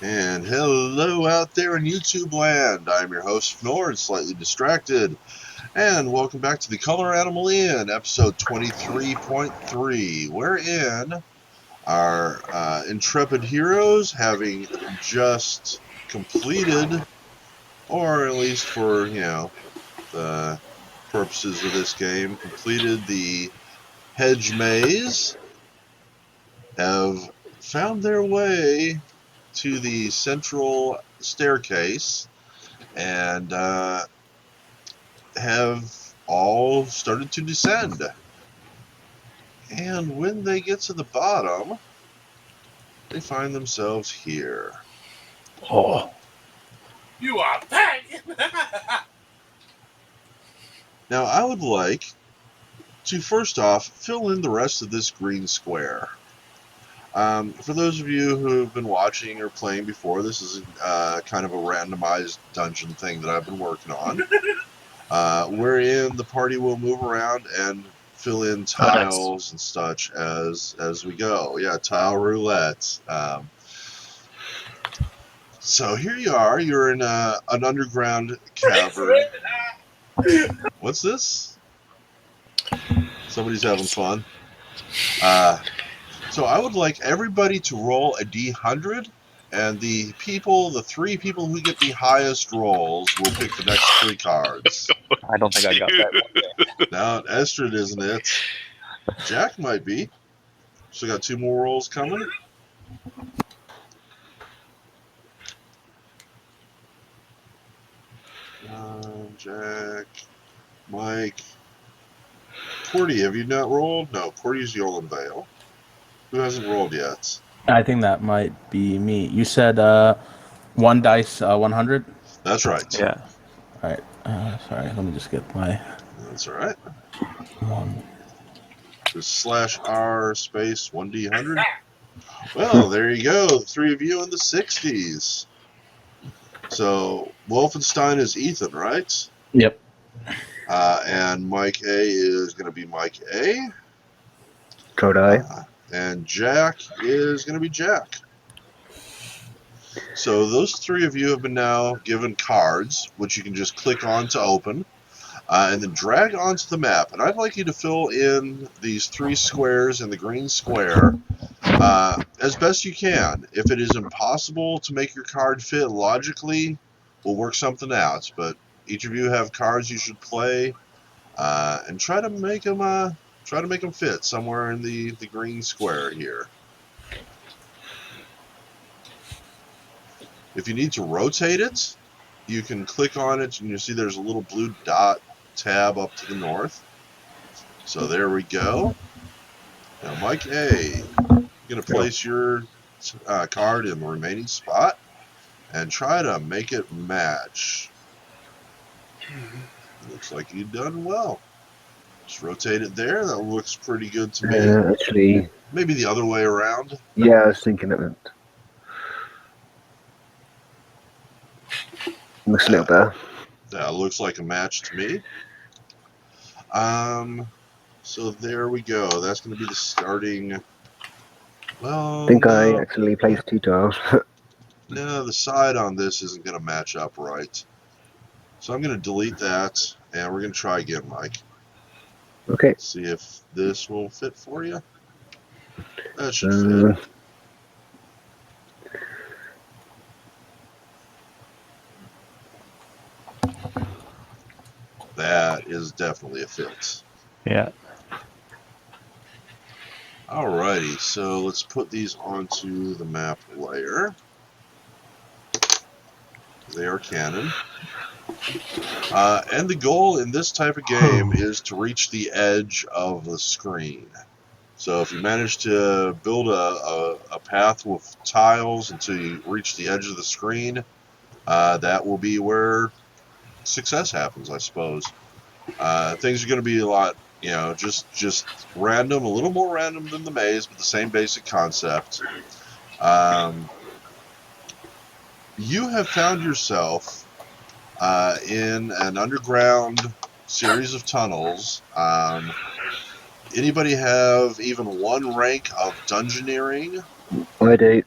And hello out there in YouTube land. I'm your host, Nord, slightly distracted. And welcome back to the Color Animal Inn, episode 23.3, wherein our intrepid heroes, having just completed, or at least for, the purposes of this game, completed the hedge maze, have found their way to the central staircase and have all started to descend. And when they get to the bottom, they find themselves here. Oh, You are back! Now, I would like to first off fill in the rest of this green square. For those of you who have been watching or playing before, this is kind of a randomized dungeon thing that I've been working on, wherein the party will move around and fill in tiles and such as we go. Yeah, tile roulette. So here you are. You're in an underground cavern. What's this? Somebody's having fun. So I would like everybody to roll a D100, and the three people who get the highest rolls will pick the next three cards. I don't think I got that one yet. Now, Estrid isn't it. Jack might be. So got two more rolls coming. Jack, Mike, Cordy, have you not rolled? No, Cordy's Yolan Vale. Who hasn't rolled yet? I think that might be me. You said one dice 100? That's right. Yeah. All right. Sorry, let me just get my That's all right. one. Just /R space 1D100. Well, there you go. The three of you in the 60s. So, Wolfenstein is Ethan, right? Yep. And Mike A is going to be Mike A. Kodai. And Jack is going to be Jack. So those three of you have been now given cards, which you can just click on to open, and then drag onto the map. And I'd like you to fill in these three squares in the green square as best you can. If it is impossible to make your card fit logically, we'll work something out. But each of you have cards you should play, and try to make them fit somewhere in the green square here. If you need to rotate it, you can click on it and you'll see there's a little blue dot tab up to the north. So there we go. Now, Mike A, you're going to place your card in the remaining spot and try to make it match. Looks like you've done well. Just rotate it there. That looks pretty good to me. Actually, Maybe the other way around. yeah, I was thinking of it. Looks a little better. That looks like a match to me. So there we go. That's going to be the starting. Well, I think no, I actually placed two tiles. no, the side on this isn't going to match up right. So I'm going to delete that, and we're going to try again, Mike. Okay. See if this will fit for you. That should fit. That is definitely a fit. Yeah. Alrighty, so let's put these onto the map layer. They are canon. And the goal in this type of game is to reach the edge of the screen. So if you manage to build a path with tiles until you reach the edge of the screen, that will be where success happens, I suppose. Things are going to be a lot, just random, a little more random than the maze, but the same basic concept. You have found yourself in an underground series of tunnels. Anybody have even one rank of dungeoneering? I do.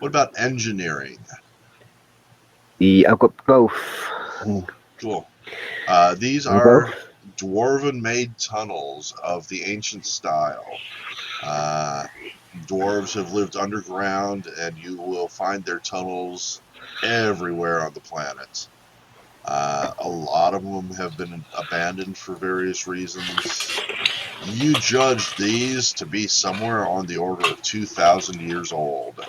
What about engineering? I've got both. Cool. These And are both. dwarven-made tunnels of the ancient style. Dwarves have lived underground, and you will find their tunnels everywhere on the planet. A lot of them have been abandoned for various reasons. You judge these to be somewhere on the order of 2,000 years old.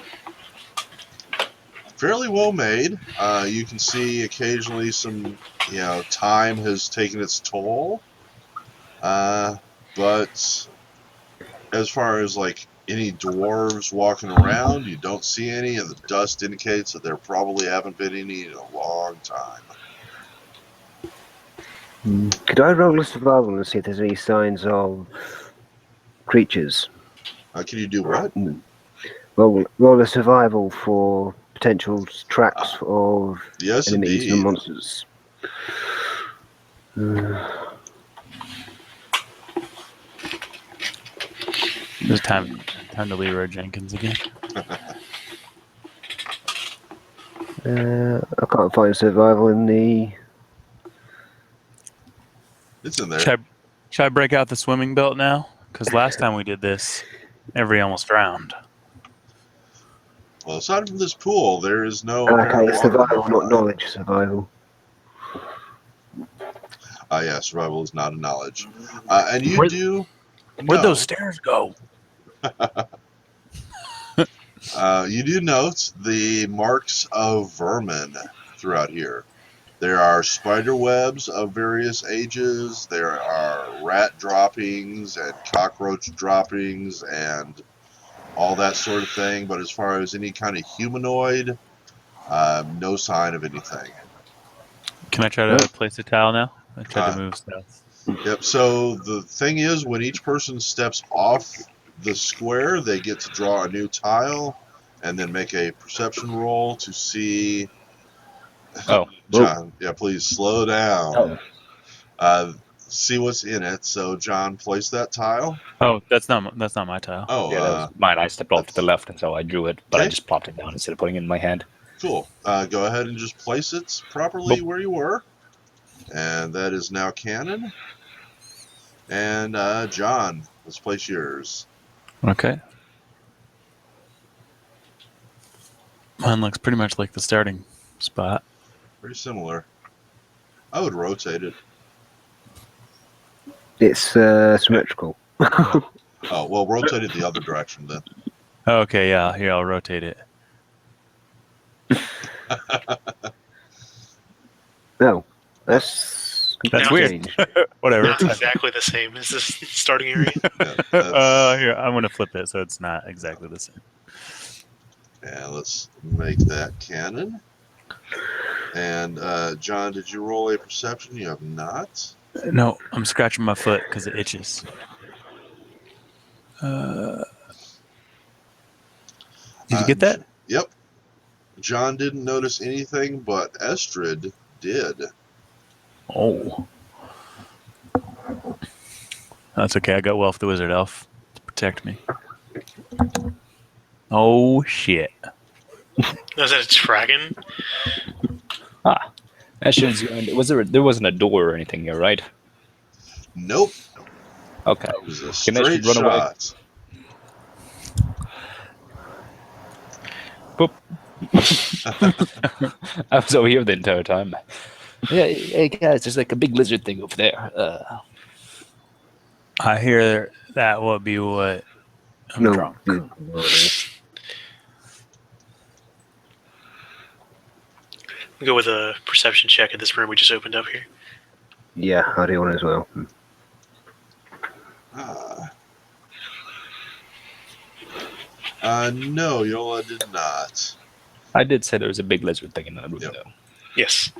Fairly well made. You can see occasionally some, time has taken its toll. But as far as like any dwarves walking around, you don't see any, and the dust indicates that there probably haven't been any in a long time. Could I roll a survival and see if there's any signs of creatures? Can you do what? Roll a survival for potential tracks of Yes, enemies and indeed. monsters. It's time to Leroy Jenkins again. I can't find survival in the. It's in there. Should I break out the swimming belt now? Because last time we did this, everybody almost drowned. Well, aside from this pool, there is no Okay, apparent water survival, nearby. not knowledge. Survival. Yeah, survival is not a knowledge. And you do. Where'd those stairs go? You do note the marks of vermin throughout here. There are spider webs of various ages. There are rat droppings and cockroach droppings and all that sort of thing. But as far as any kind of humanoid, no sign of anything. Can I try to place a tile now? I tried Uh, to move stuff. Yep. So the thing is, when each person steps off the square, they get to draw a new tile and then make a perception roll to see. Oh. John, yeah, please slow down. Oh. See what's in it. So, John, place that tile. Oh, that's not my tile. Oh, Yeah, that was mine. I stepped off to the left, and so I drew it, but I okay. just plopped it down instead of putting it in my hand. Cool. Go ahead and just place it properly Boop. where you were. And that is now canon. And John, let's place yours. Okay. Mine looks pretty much like the starting spot. Very similar. I would rotate it. It's symmetrical. Oh, well, rotate it the other direction then. Okay, yeah. Here, I'll rotate it. No, that's weird. Whatever. Not exactly the same as this starting area. Yeah, Here, I'm going to flip it so it's not exactly the same. Yeah, let's make that canon. And John, did you roll a perception? You have not. No, I'm scratching my foot because it itches. Did you get that? Yep. John didn't notice anything, but Estrid did. Oh. That's okay. I got Welf the Wizard Elf to protect me. Oh, shit. Was that a dragon? Ah, Ashton's. There wasn't a door or anything here, right? Nope. Okay. It was a Can Ashton straight run away? shot. Boop. I was over here the entire time. Yeah, hey guys, there's like a big lizard thing over there. I hear that will be what I'm drunk. We'll go with a perception check at this room we just opened up here. Yeah, I do one as well. No, Yola did not. I did say there was a big lizard thing in the room, Yep. though. Yes.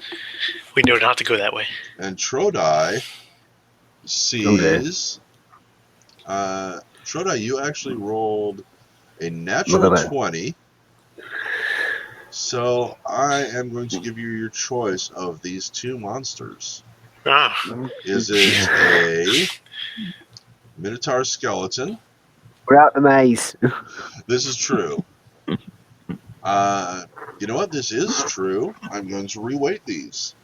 We know not to go that way. And Trodai sees. Trodai, you actually rolled a natural 20. So I am going to give you your choice of these two monsters. Ah. Is it a Minotaur skeleton? We're out the maze. This is true. You know what? This is true. I'm going to reweight these.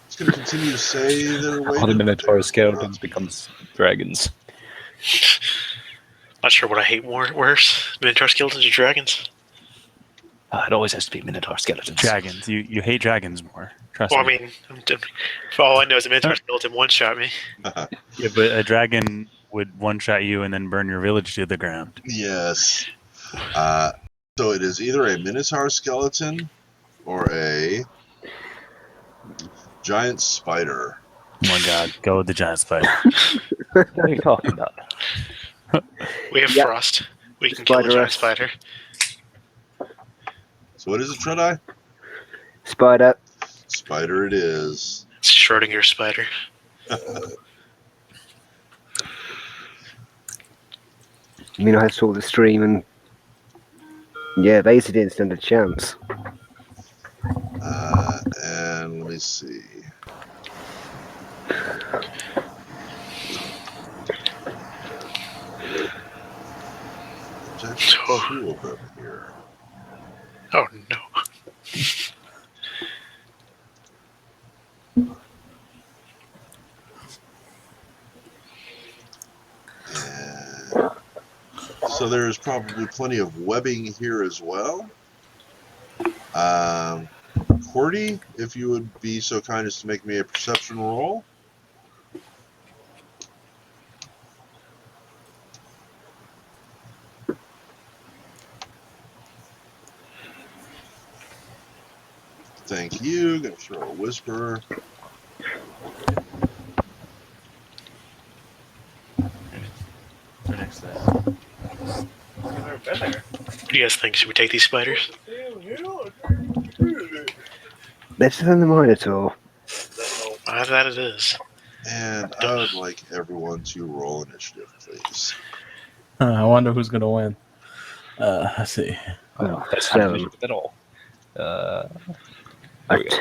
It's going to continue to say they're weighted. All the but Minotaur they're skeletons not. becomes dragons. Not sure what I hate worse: Minotaur skeletons or dragons. It always has to be Minotaur skeletons. Dragons. You hate dragons more. Trust Well, I me. mean, for all I know, is a Minotaur skeleton one-shot me. Yeah, but a dragon would one-shot you and then burn your village to the ground. Yes. So it is either a Minotaur skeleton or a giant spider. Oh my god, go with the giant spider. What are you talking about? We have Yeah. frost. We can kill a giant Spider-S. spider. So what is it, Treadeye? Spider. Spider it is. It's Schrodinger's spider. I mean, I saw the stream and yeah, they didn't stand a chance. And let me see. There's actually two of them here. Oh no. And so there's probably plenty of webbing here as well. Cordy, if you would be so kind as to make me a perception roll. Thank you. Gonna throw a whisper. Next to What do you guys think? Should we take these spiders? Better than the Minotaur. That it is. And I would like everyone to roll initiative, please. I wonder who's gonna win. Let's see. Oh, that's not 7. initiative at all. A There we go.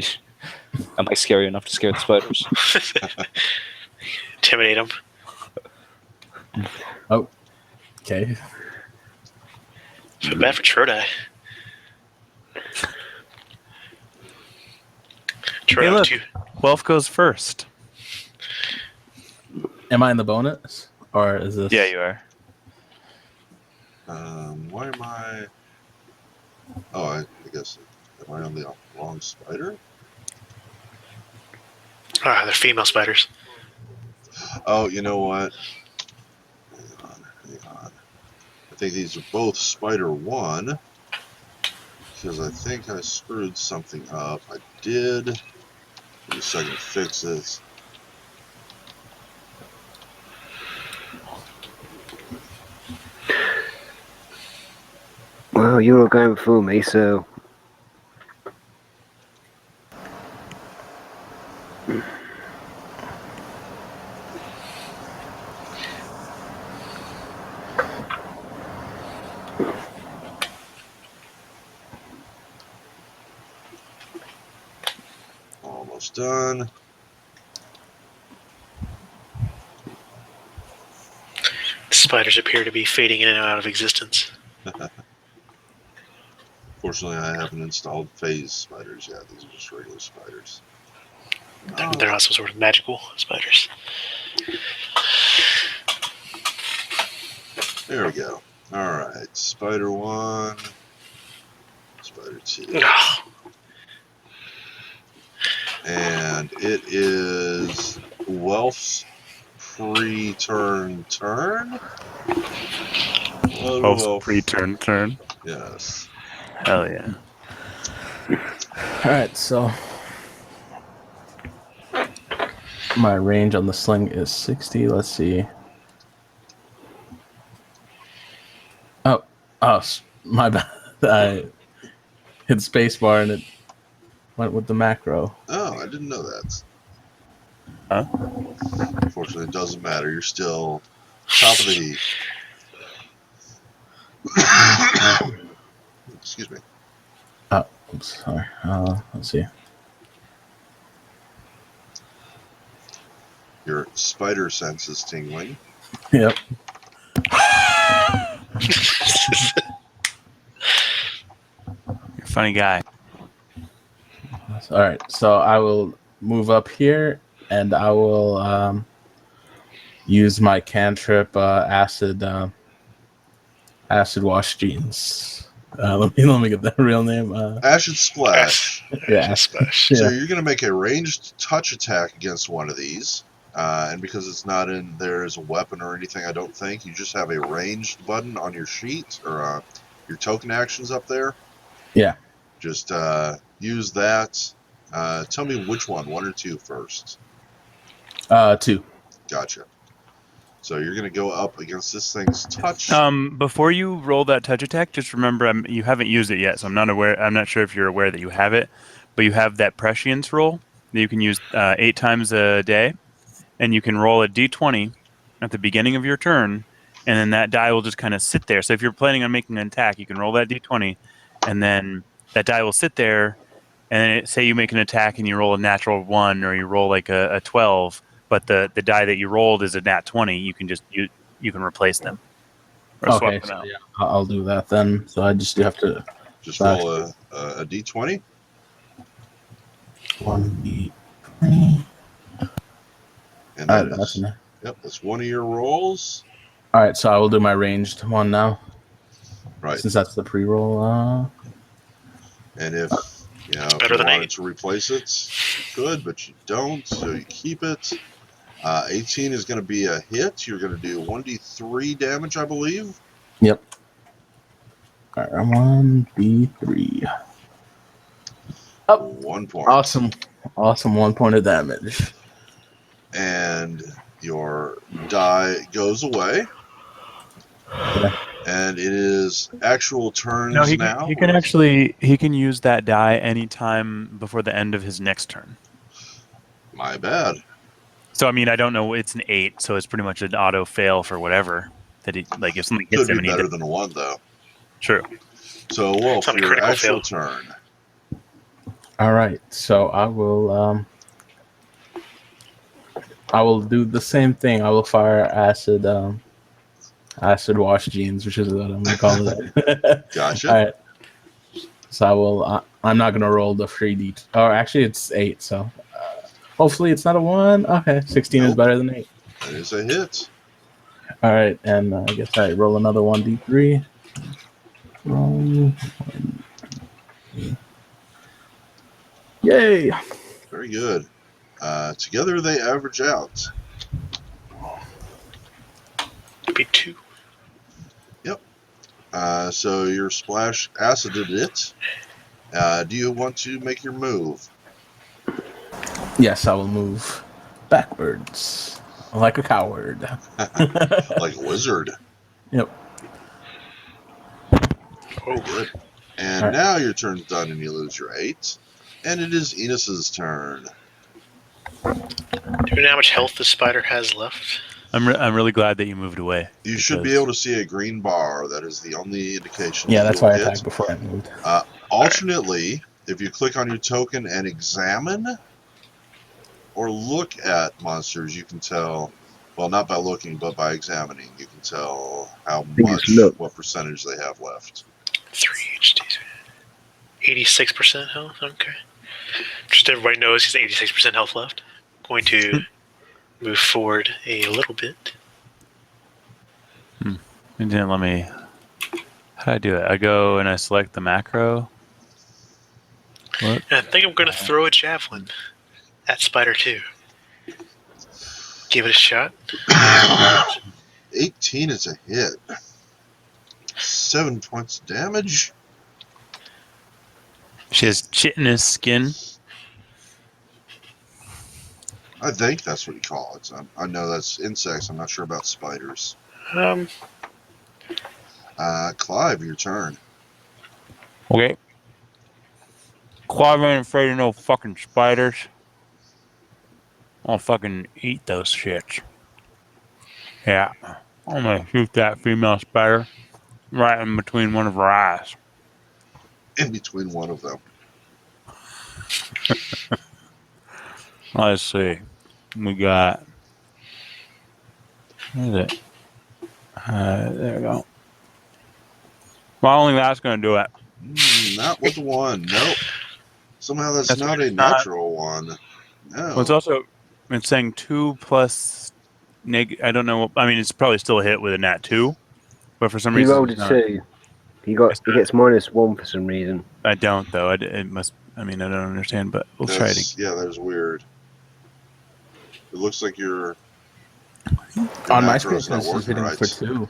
2. Am I scary enough to scare the spiders? Intimidate them. Okay. Feel bad for Troday. Hey, look. Welf goes first. Am I in the bonus, or is this? Yeah, you are. Why am I? Oh, I guess. Am I on the wrong spider? They're female spiders. Oh, you know what? Hang on. I think these are both Spider 1. Because I think I screwed something up. I did. Give me a second to fix this. Well, you're all going before me, so Almost done. The spiders appear to be fading in and out of existence. Fortunately, I haven't installed phase spiders yet. These are just regular spiders. They're not some sort of magical spiders. There we go. Alright, Spider 1, Spider 2. Oh, And it is Welf's pre-turn turn. Hello, Welf's Welf. pre-turn. Yes. Hell yeah. All right. So my range on the sling is 60. Let's see. Oh, my bad. I hit spacebar and it went with the macro. Oh, I didn't know that. Huh? Unfortunately, it doesn't matter. You're still top of the heap. Excuse me. Oh, oops, sorry. Let's see. Your spider sense is tingling. Yep. You're a funny guy. All right, so I will move up here, and I will use my cantrip acid wash jeans. Let me get that real name. Acid Splash. Yeah, Just splash. So yeah. you're going to make a ranged touch attack against one of these. And because it's not in there as a weapon or anything, I don't think, you just have a ranged button on your sheet or your token actions up there. Yeah. Just use that. Tell me which one or two first. 2. Gotcha. So you're going to go up against this thing's touch. Before you roll that touch attack, just remember you haven't used it yet, so I'm not aware. I'm not sure if you're aware that you have it, but you have that prescience roll that you can use 8 times a day, and you can roll a d20 at the beginning of your turn, and then that die will just kind of sit there. So if you're planning on making an attack, you can roll that d20, and then that die will sit there. And then say you make an attack and you roll a natural 1, or you roll like a 12, but the die that you rolled is a nat 20. You can just you can replace them or swap Okay, them so out. yeah, I'll do that then. So I just do have to Just roll a d20. 1d. And All that right, that's is, enough. yep, that's one of your rolls. All right, so I will do my ranged one now, Right. since that's the pre-roll. And if if Better you than wanted 8. to replace it, you could, but you don't, so you keep it. 18 is going to be a hit. You're going to do 1d3 damage, I believe. Yep. All right, 1d3. Oh, 1 point. awesome 1 point of damage. And your die goes away. Yeah. And it is actual turns No, now. he can use that die anytime before the end of his next turn. My bad. So I mean, I don't know. It's an 8, so it's pretty much an auto fail for whatever that he like. If something hits Could him be and he better does, than a 1, though. true. So, Wolf, It's not a your critical actual fail. turn. All right, so I will do the same thing. I will fire acid wash jeans, which is what I'm gonna call it. Gotcha. All right, so I will. I'm not gonna roll the 3d. Or actually, it's 8. So hopefully, it's not a 1. Okay, 16 is Nope. better than 8. That is a hit. All right, and I guess I roll another 1d3. Roll. Yay! Very good. Together they average out. Could be 2. So your splash acided it. Do you want to make your move? Yes, I will move backwards like a coward. Like a wizard. Yep. Oh, Good. And All right. now your turn's done and you lose your 8. And it is Enos's turn. do you know how much health the spider has left? I'm really glad that you moved away. You should be able to see a green bar. That is the only indication Yeah, that that's you'll why I hit. attacked before I moved. Alternately, if you click on your token and examine or look at monsters, you can tell, well, not by looking, but by examining, you can tell how think much, it's look. what percentage they have left. 3 HDs. 86% health? Okay. Just everybody knows he's 86% health left. Going to move forward a little bit. It didn't let me. How do I do it? I go and I select the macro. What? And I think I'm going to throw a javelin at Spider 2. Give it a shot. 18 is a hit. 7 points of damage. She has chitinous skin. I think that's what you call it. I know that's insects. I'm not sure about spiders. Clive, your turn. Okay. Clive ain't afraid of no fucking spiders. I'll fucking eat those shits. Yeah. I'm gonna shoot that female spider right in between one of her eyes. In between one of them. Let's see. We got. What is it? There we go. Well, only that's going to do it. Not with the 1. Nope. Somehow that's not a weird. It's not. natural one. No. Well, it's also it's saying 2 plus I don't know. I mean, it's probably still a hit with a nat 2, but for some He reason rolled a it's not. 2. He It's gets -1 for some reason. I don't though. It must. I mean, I don't understand, but we'll try it again. Yeah, that's weird. It looks like your On my macro screen, is not it's just working hitting right. for 2.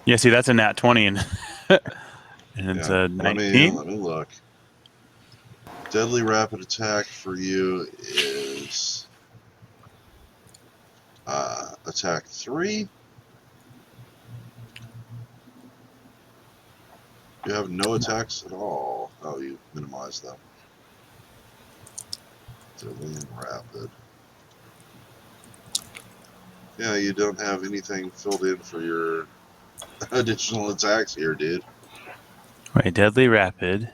Yeah, see, that's a nat 20, and it's a Let 19. me look. Deadly rapid attack for you is attack 3. You have no attacks at all. Oh, you minimize them. Deadly and rapid. Yeah, you don't have anything filled in for your additional attacks here, dude. Wait, deadly rapid.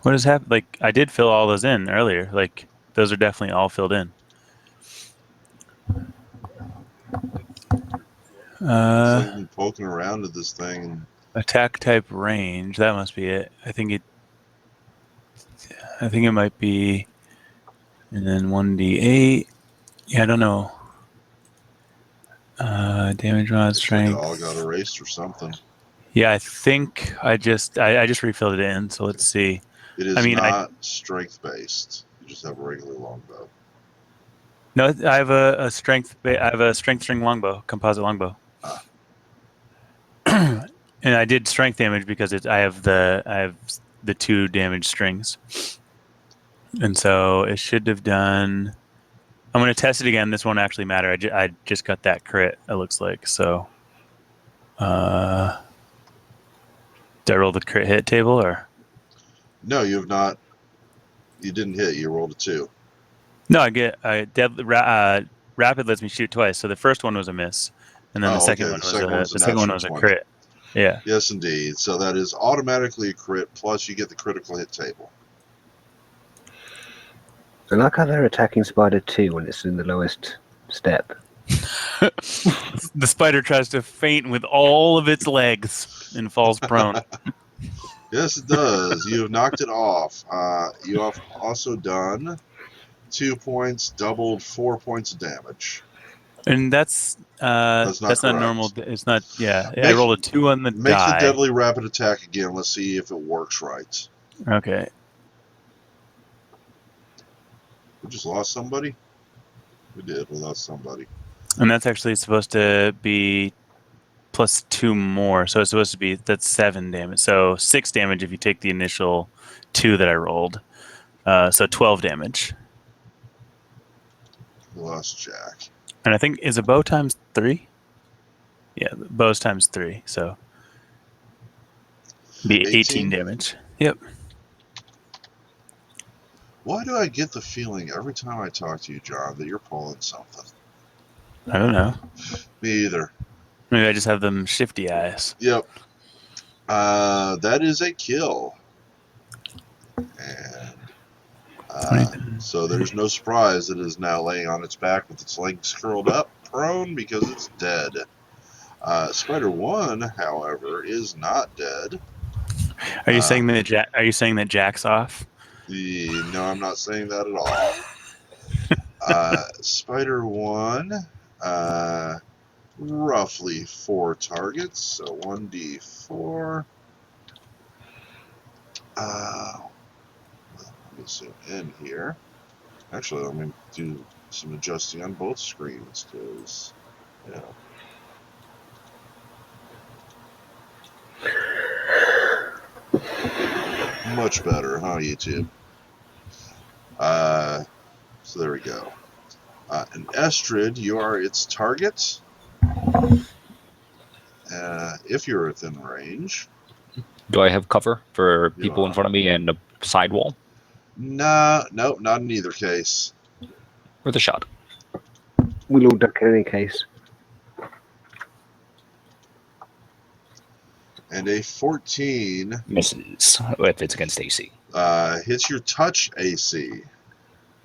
What has happened? Like, I did fill all those in earlier. Like, those are definitely all filled in. It's like I've been poking around at this thing. Attack type range. That must be it. I think it might be. And then 1d8. Yeah, I don't know. Damage mod Looks like it strength. all got erased or something. Yeah, I think I just refilled it in. So let's see. It is I mean, not strength based. You just have a regular longbow. No, I have a strength. I have a strength string longbow, composite longbow. Ah. And I did strength damage because I have the 2 damage strings, and so it should have done. I'm going to test it again. This won't actually matter. I just got that crit. It looks like so. Did I roll the crit hit table or? No, you have not. You didn't hit. You rolled a 2. No, rapid lets me shoot twice. So the first one was a miss, and then the second one was a crit. Yeah. Yes, indeed. So that is automatically a crit. Plus, you get the critical hit table. I like how they're attacking Spider 2 when it's in the lowest step. The spider tries to feint with all of its legs and falls prone. Yes, it does. You have knocked it off. You have also done 2 points, doubled 4 points of damage. And that's not normal. It's not. Yeah, I Make- rolled a 2 on the Make die. the deadly rapid attack again. Let's see if it works right. Okay. We just lost somebody? We did. We lost somebody. And that's actually supposed to be plus 2 more. So it's supposed to be, that's 7 damage. So 6 damage if you take the initial 2 that I rolled. So 12 damage. We lost Jack. And I think, is a bow times 3? Yeah, bow's times 3. So be 18 damage. Yep. Why do I get the feeling every time I talk to you, John, that you're pulling something? I don't know. Me either. Maybe I just have them shifty eyes. Yep. That is a kill. And so there's no surprise that it is now laying on its back with its legs curled up, prone because it's dead. Spider 1, however, is not dead. Are you saying that Jack's off? No, I'm not saying that at all. Spider 1, roughly 4 targets, so 1d4. Let me zoom in here. Actually, let me do some adjusting on both screens, because, yeah. Much better, huh, YouTube? So there we go. An Estrid, you are its target. If you're within range. Do I have cover for people in front of me and a sidewall? Nope, not in either case. Worth a shot. We'll all duck in any case. And a 14 Misses if it's against AC. hits your touch AC.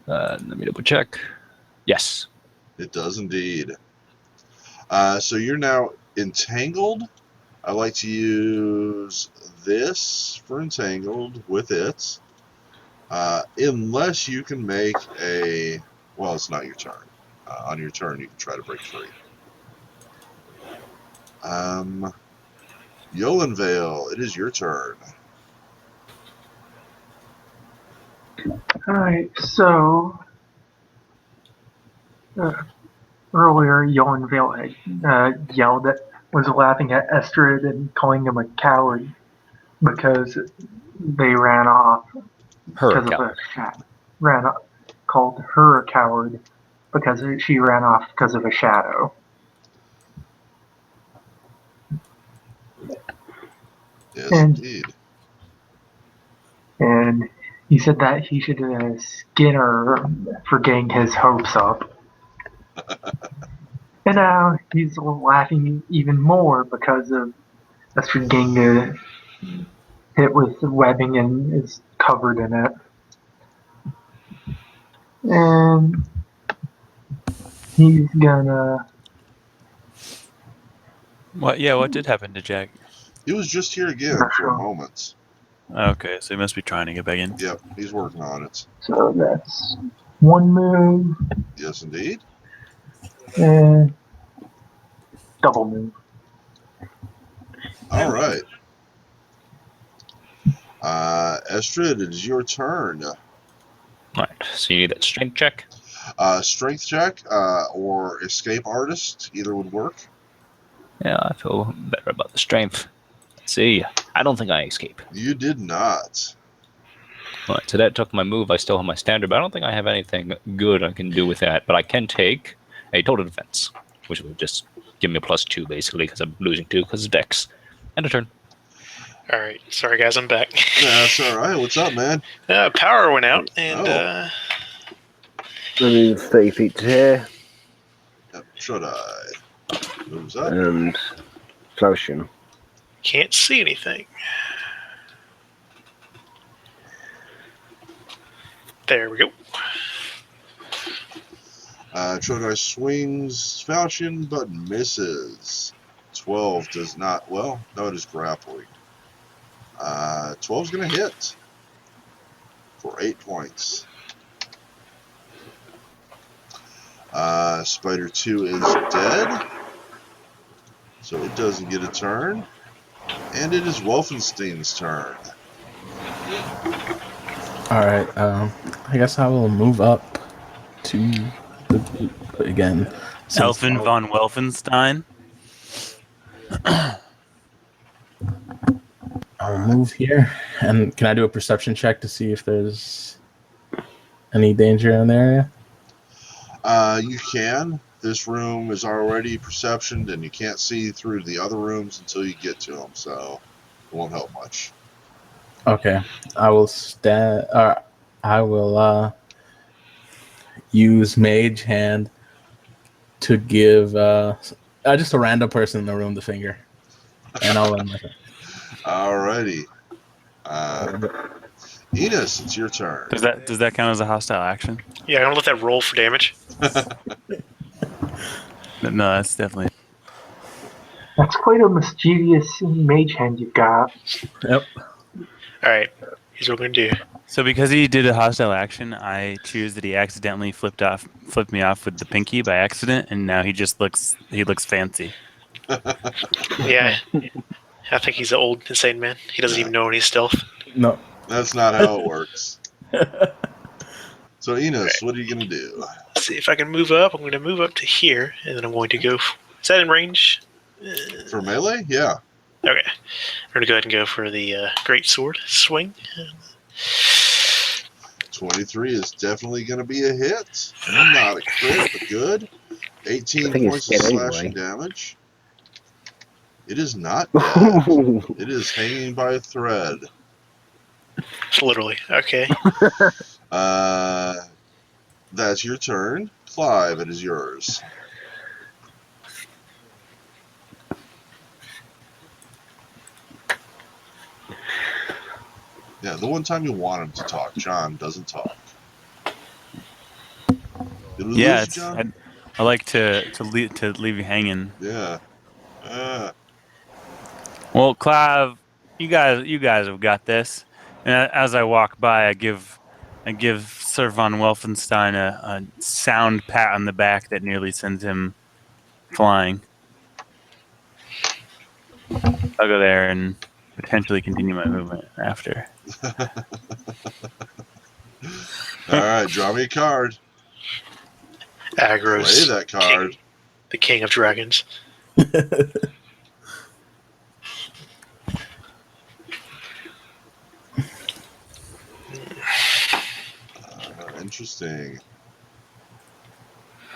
Let me double check. Yes. It does indeed. So you're now entangled. I like to use this for entangled with it. Unless you can make a... Well, it's not your turn. On your turn, you can try to break free. Yolenvale, it is your turn. Alright, so earlier Yolenvale had was laughing at Estrid and calling him a coward because they ran off Her because of account. called her a coward because she ran off because of a shadow. Yes, And indeed. and he said that he should skin her for getting his hopes up. And now he's laughing even more because of Estrid getting hit with webbing and is covered in it. And he's gonna. What? Yeah, what did happen to Jack? He was just here again for a moment. Okay, so he must be trying to get back in. Yep, he's working on it. So that's one move Yes, indeed. and double move. All right. Estrid, it is your turn. Alright, so you need that strength check. Strength check or escape artist, either would work. Yeah, I feel better about the strength. Let's see. I don't think I escape. You did not. Alright, so that took my move. I still have my standard, but I don't think I have anything good I can do with that. But I can take a total defense, which will just give me a +2 basically because I'm losing 2 because of Dex. And a turn. All right, sorry guys, I'm back. That's all right. What's up, man? Power went out, and Oh. I move 30 feet to here Yep, should I? Moves up. and flourishing. can't see anything. There we go. Chodai swings falchion, but misses. 12 does not. Well, no, it is grappling. 12 is going to hit for 8 points. Spider 2 is dead, so it doesn't get a turn. And it is Wolfenstein's turn. Alright, I guess I will move up to the group again. Elfin von Welfenstein. I'll move here. And can I do a perception check to see if there's any danger in the area? You can. This room is already perceptioned, and you can't see through the other rooms until you get to them, so it won't help much. Okay. I will use Mage Hand to give just a random person in the room the finger. And I'll run with it. Alrighty. Enos, it's your turn. Does that count as a hostile action? Yeah, I'm gonna let that roll for damage. No, that's definitely. That's quite a mischievous mage hand you got. Yep. All right, here's what we're gonna do. So because he did a hostile action, I choose that he accidentally flipped me off with the pinky by accident, and now he looks fancy. Yeah, I think he's an old insane man. He doesn't even know when he's stealth. No. That's not how it works. So, Enos, what are you going to do? Let's see if I can move up. I'm going to move up to here, and then I'm going to go. Is that in range? For melee? Yeah. Okay. I'm going to go ahead and go for the great sword swing. 23 is definitely going to be a hit. Not a crit, but good. 18 points of slashing damage. It is not dead. It is hanging by a thread. Literally. Okay. That's your turn. Clive, it is yours. Yeah, the one time you want him to talk, John doesn't talk. Did we lose you, John? I like to leave you hanging. Yeah. Well, Clive, you guys have got this. And as I walk by, I give Sir von Welfenstein a sound pat on the back that nearly sends him flying. I'll go there and potentially continue my movement after. All right, draw me a card. Aggro's Play that card. the king of dragons. Interesting.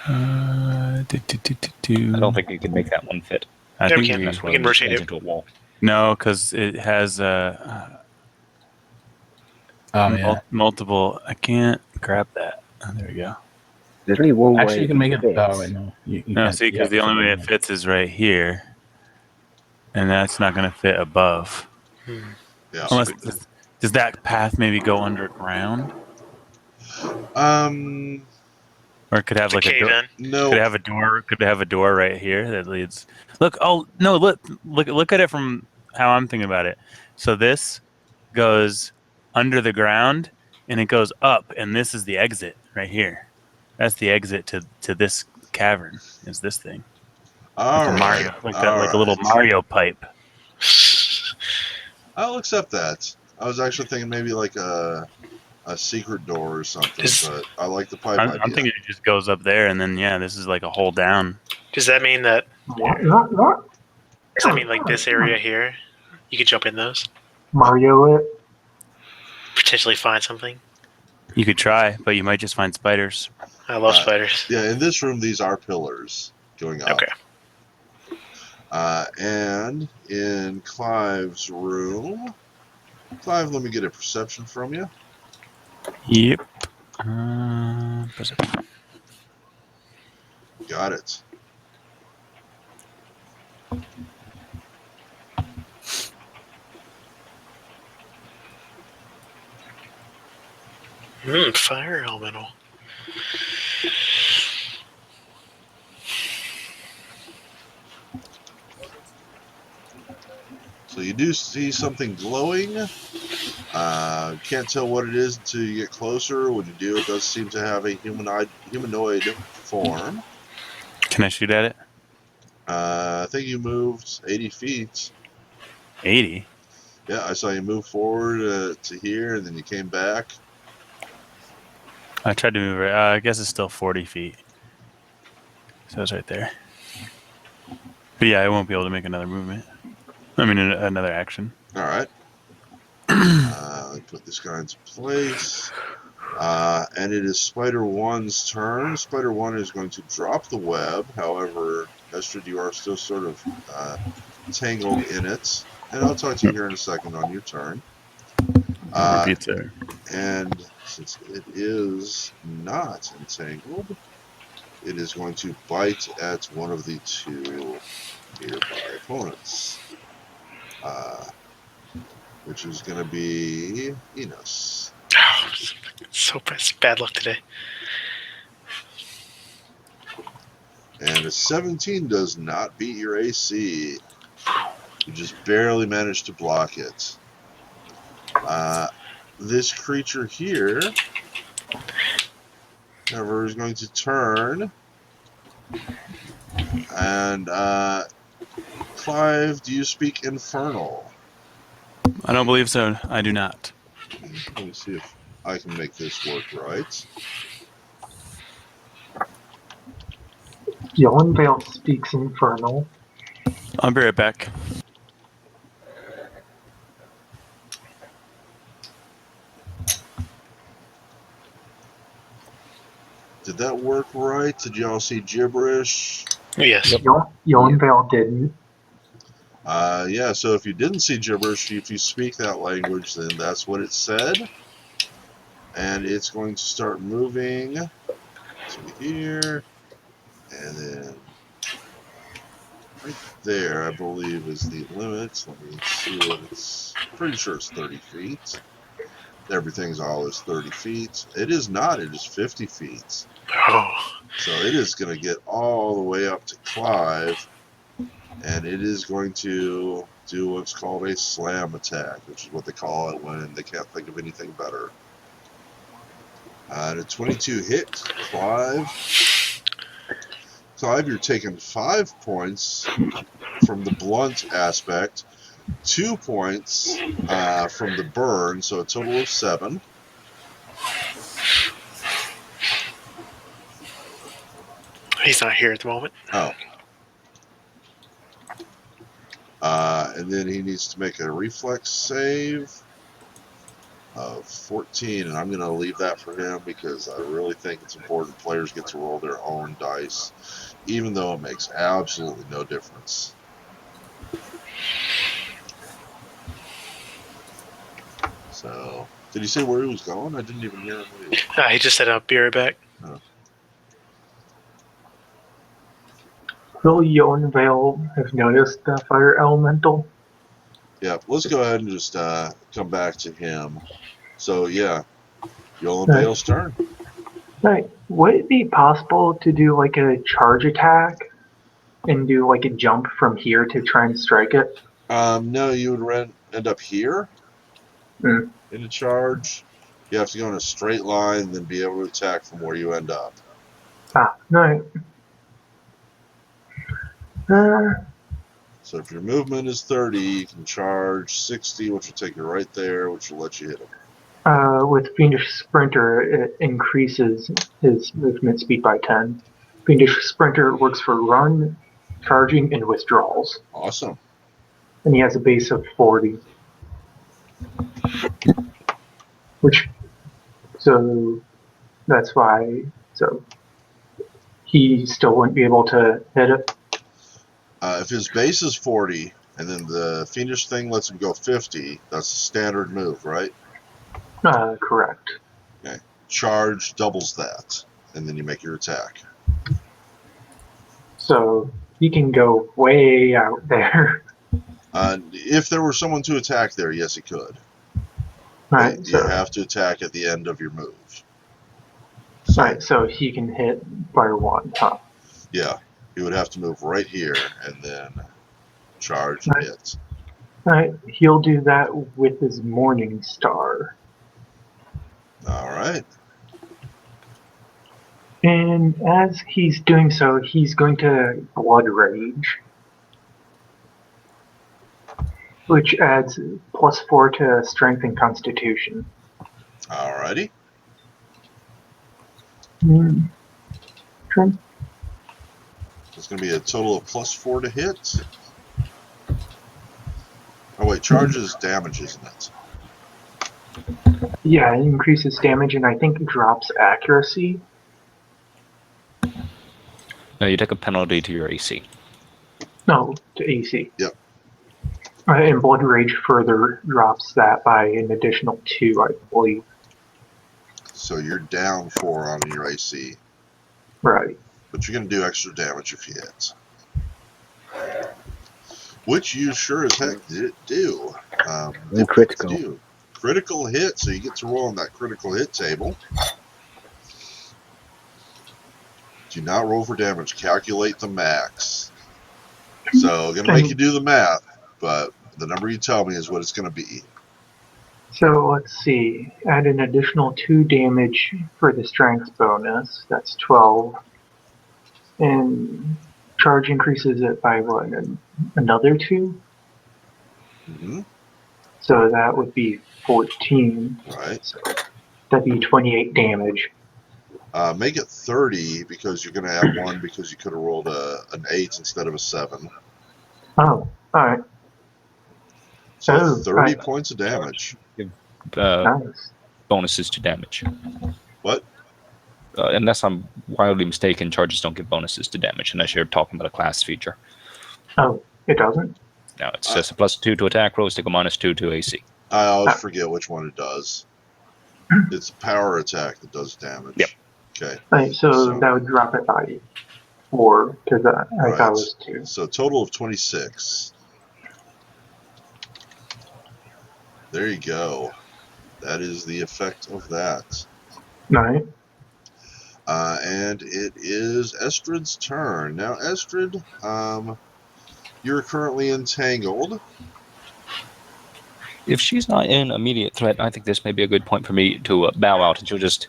I don't think you can make that one fit. I Yeah, we think can. you- We can rotate Turns it. into a wall. No, because it has Oh yeah. multiple. I can't grab that. Oh, there we go. There's only one Actually, way you can make it. fits. Oh wait, no. You No, can't. see, you because have the to only fit way in it fits is right here, and that's not going to fit above. Yeah. Unless does that path maybe go underground, or it could have The like a cave door? in. No. Could it have a door? Could it have a door right here that leads? Look! Oh no! Look at it from how I'm thinking about it. So this goes under the ground, and it goes up, and this is the exit right here. That's the exit to this cavern. Is this thing All like a right. Mario, like a little right. Mario pipe? I'll accept that. I was actually thinking maybe like a secret door or something, Is- but I like the pipe I'm idea. thinking it just goes up there, and then yeah, this is like a hole down. Does that mean that? What? Does that mean like this area here? You could jump in those. Mario it. Potentially find something. You could try, but you might just find spiders. I love Right. spiders. Yeah, in this room, these are pillars going up. Okay. And in Clive's room, Clive, let me get a perception from you. Yep. Got it. Fire elemental. So you do see something glowing. Can't tell what it is until you get closer. When you do, it does seem to have a humanoid form. Can I shoot at it? I think you moved 80 feet. 80. Yeah, I saw you move forward to here, and then you came back. I tried to move it. I guess it's still 40 feet. So it's right there. But yeah, I won't be able to make another movement. I mean, another action. All right. Let me put this guy into place. And it is Spider 1's turn. Spider 1 is going to drop the web. However, Estrid, you are still sort of tangled in it. And I'll talk to you here in a second on your turn. Repeats there. And since it is not entangled, it is going to bite at one of the two nearby opponents. Which is going to be Enos. Oh, so bad luck today. And a 17 does not beat your AC. You just barely managed to block it. This creature here, however, is going to turn. And Clive, do you speak Infernal? I don't believe so. I do not. Let me see if I can make this work right. Yellenvale speaks Infernal. I'll be right back. Did that work right? Did y'all see gibberish? Yes. Yellenvale didn't. Yeah, so if you didn't see gibberish, if you speak that language, then that's what it said. And it's going to start moving to here. And then right there, I believe, is the limit. Let me see what it's... Pretty sure it's 30 feet. Everything's always 30 feet. It is not. It is 50 feet. Oh. So it is going to get all the way up to Clive, and it is going to do what's called a slam attack, which is what they call it when they can't think of anything better. And a 22 hit, Clive. Clive, you're taking 5 points from the blunt aspect, 2 points from the burn, so a total of 7. He's not here at the moment. Oh. And then he needs to make a reflex save of 14, and I'm going to leave that for him because I really think it's important players get to roll their own dice, even though it makes absolutely no difference. So, did he say where he was going? I didn't even hear him leave. He just said, "I'll be right back." Oh. Will Younvale have noticed the fire elemental? Yeah, let's go ahead and just come back to him. So, yeah, Yolan Vale's turn. Right. Would it be possible to do like a charge attack and do like a jump from here to try and strike it? No, you would end up here Hmm. in a charge. You have to go in a straight line and then be able to attack from where you end up. Right. So if your movement is 30, you can charge 60, which will take you right there, which will let you hit him. With Fiendish Sprinter, it increases his movement speed by 10. Fiendish Sprinter works for run, charging, and withdrawals. Awesome. And he has a base of 40. So that's why, so he still wouldn't be able to hit it. If his base is 40, and then the Fiendish thing lets him go 50, that's a standard move, right? Correct. Okay. Charge doubles that, and then you make your attack. So he can go way out there. If there were someone to attack there, yes, he could. Right, But so, you have to attack at the end of your move. So, right, so he can hit fire one, huh? yeah, he would have to move right here and then charge and Right. hit. Right, he'll do that with his Morning Star. All right. And as he's doing so, he's going to Blood Rage, which adds +4 to Strength and Constitution. All righty. Trim. It's going to be a total of +4 to hit. Oh, wait, charge is damage, isn't it? Yeah, it increases damage and I think it drops accuracy. No, you take a penalty to your AC. No, to AC. Yep. And Blood Rage further drops that by an additional 2, I believe. So you're down 4 on your AC. Right. But you're going to do extra damage if you hit. Which you sure as heck did do. Critical. Critical hit, so you get to roll on that critical hit table. Do not roll for damage. Calculate the max. So I'm going to make you do the math, but the number you tell me is what it's going to be. So let's see. Add an additional 2 damage for the strength bonus. That's 12. And charge increases it by what? Another 2? Mm-hmm. So that would be 14. Right. So that'd be 28 damage. Make it 30 because you're going to have 1 because you could have rolled an 8 instead of a 7. Oh, alright. So 30 right. points of damage. Nice. Bonuses to damage. What? Unless I'm wildly mistaken, charges don't give bonuses to damage unless you're talking about a class feature. Oh, it doesn't? No, it's just a +2 to attack rolls, take a -2 to AC. I always forget which one it does. It's a power attack that does damage. Yep. Okay. Right, so that would drop it by 4, because I thought it was 2. So total of 26. There you go. That is the effect of that. Right. And it is Estrid's turn. Now, Estrid, you're currently entangled. If she's not in immediate threat, I think this may be a good point for me to bow out, and she'll just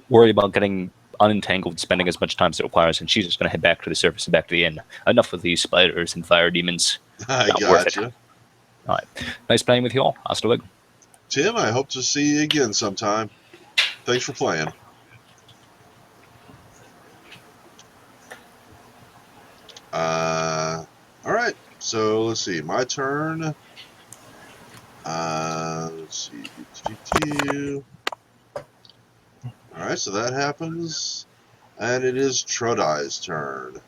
worry about getting unentangled, spending as much time as it requires, and she's just going to head back to the surface and back to the inn. Enough with these spiders and fire demons. I Not worth it. gotcha. All right. Nice playing with you all. Hasta luego. Tim, I hope to see you again sometime. Thanks for playing. All right. So let's see. My turn. Let's see. All right. So that happens, and it is Trudai's turn.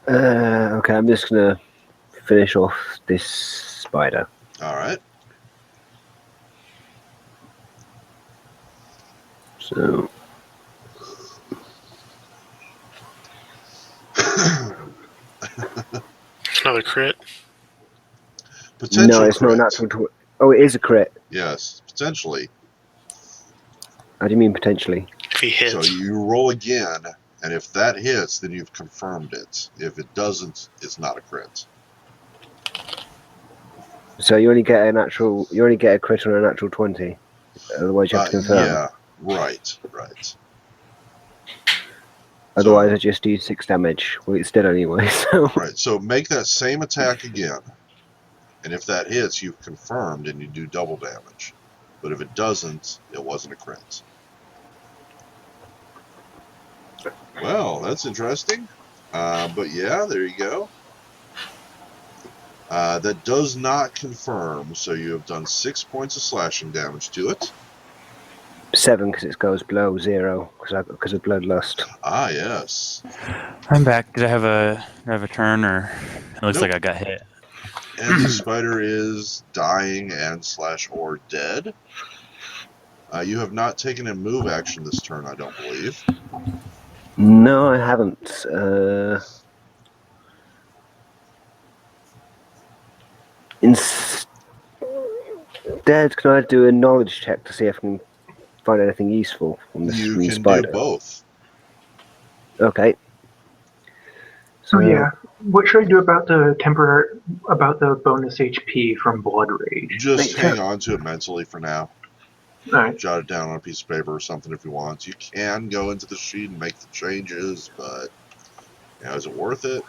Okay, I'm just gonna finish off this spider. All right. So Another crit. Potential no, it's crit. not a natural. Oh, it is a crit. Yes, potentially. How do you mean potentially? If he hits. So you roll again, and if that hits, then you've confirmed it. If it doesn't, it's not a crit. So you only get a natural. You only get a crit on a natural 20. Otherwise, you have to confirm. Yeah, right. Otherwise, I just do 6 damage. Well, it's dead anyway. So Right. So make that same attack again, and if that hits, you've confirmed, and you do double damage. But if it doesn't, it wasn't a crit. Well, that's interesting. But yeah, there you go. That does not confirm, so you have done 6 points of slashing damage to it. 7 because it goes below 0 because of bloodlust. Ah, yes. I'm back. Did I have a turn, or it looks Nope. like I got hit? And the spider is dying and / or dead. You have not taken a move action this turn, I don't believe. No, I haven't. Instead, can I do a knowledge check to see if I can find anything useful from this You from the can spider? do both. Okay. So yeah, what should I do about the bonus HP from Blood Rage? Just hang on to it mentally for now. All right. Jot it down on a piece of paper or something if you want. You can go into the sheet and make the changes, but is it worth it?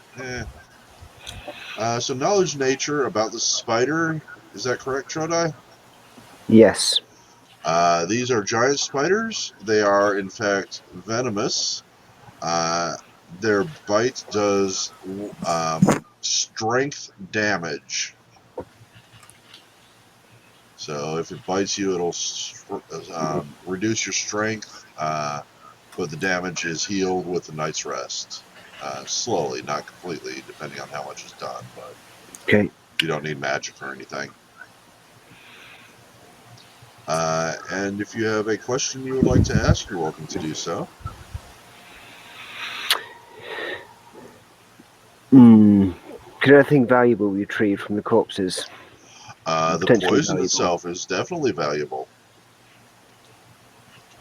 So knowledge nature about the spider. Is that correct, Trodai? Yes. These are giant spiders. They are, in fact, venomous. Their bite does strength damage. So if it bites you, it'll reduce your strength, but the damage is healed with a night's rest. Slowly, not completely, depending on how much is done, but Okay. you don't need magic or anything. And if you have a question you would like to ask, you're welcome to do so. Could anything valuable be retrieved from the corpses? The Potentially poison valuable. itself is definitely valuable.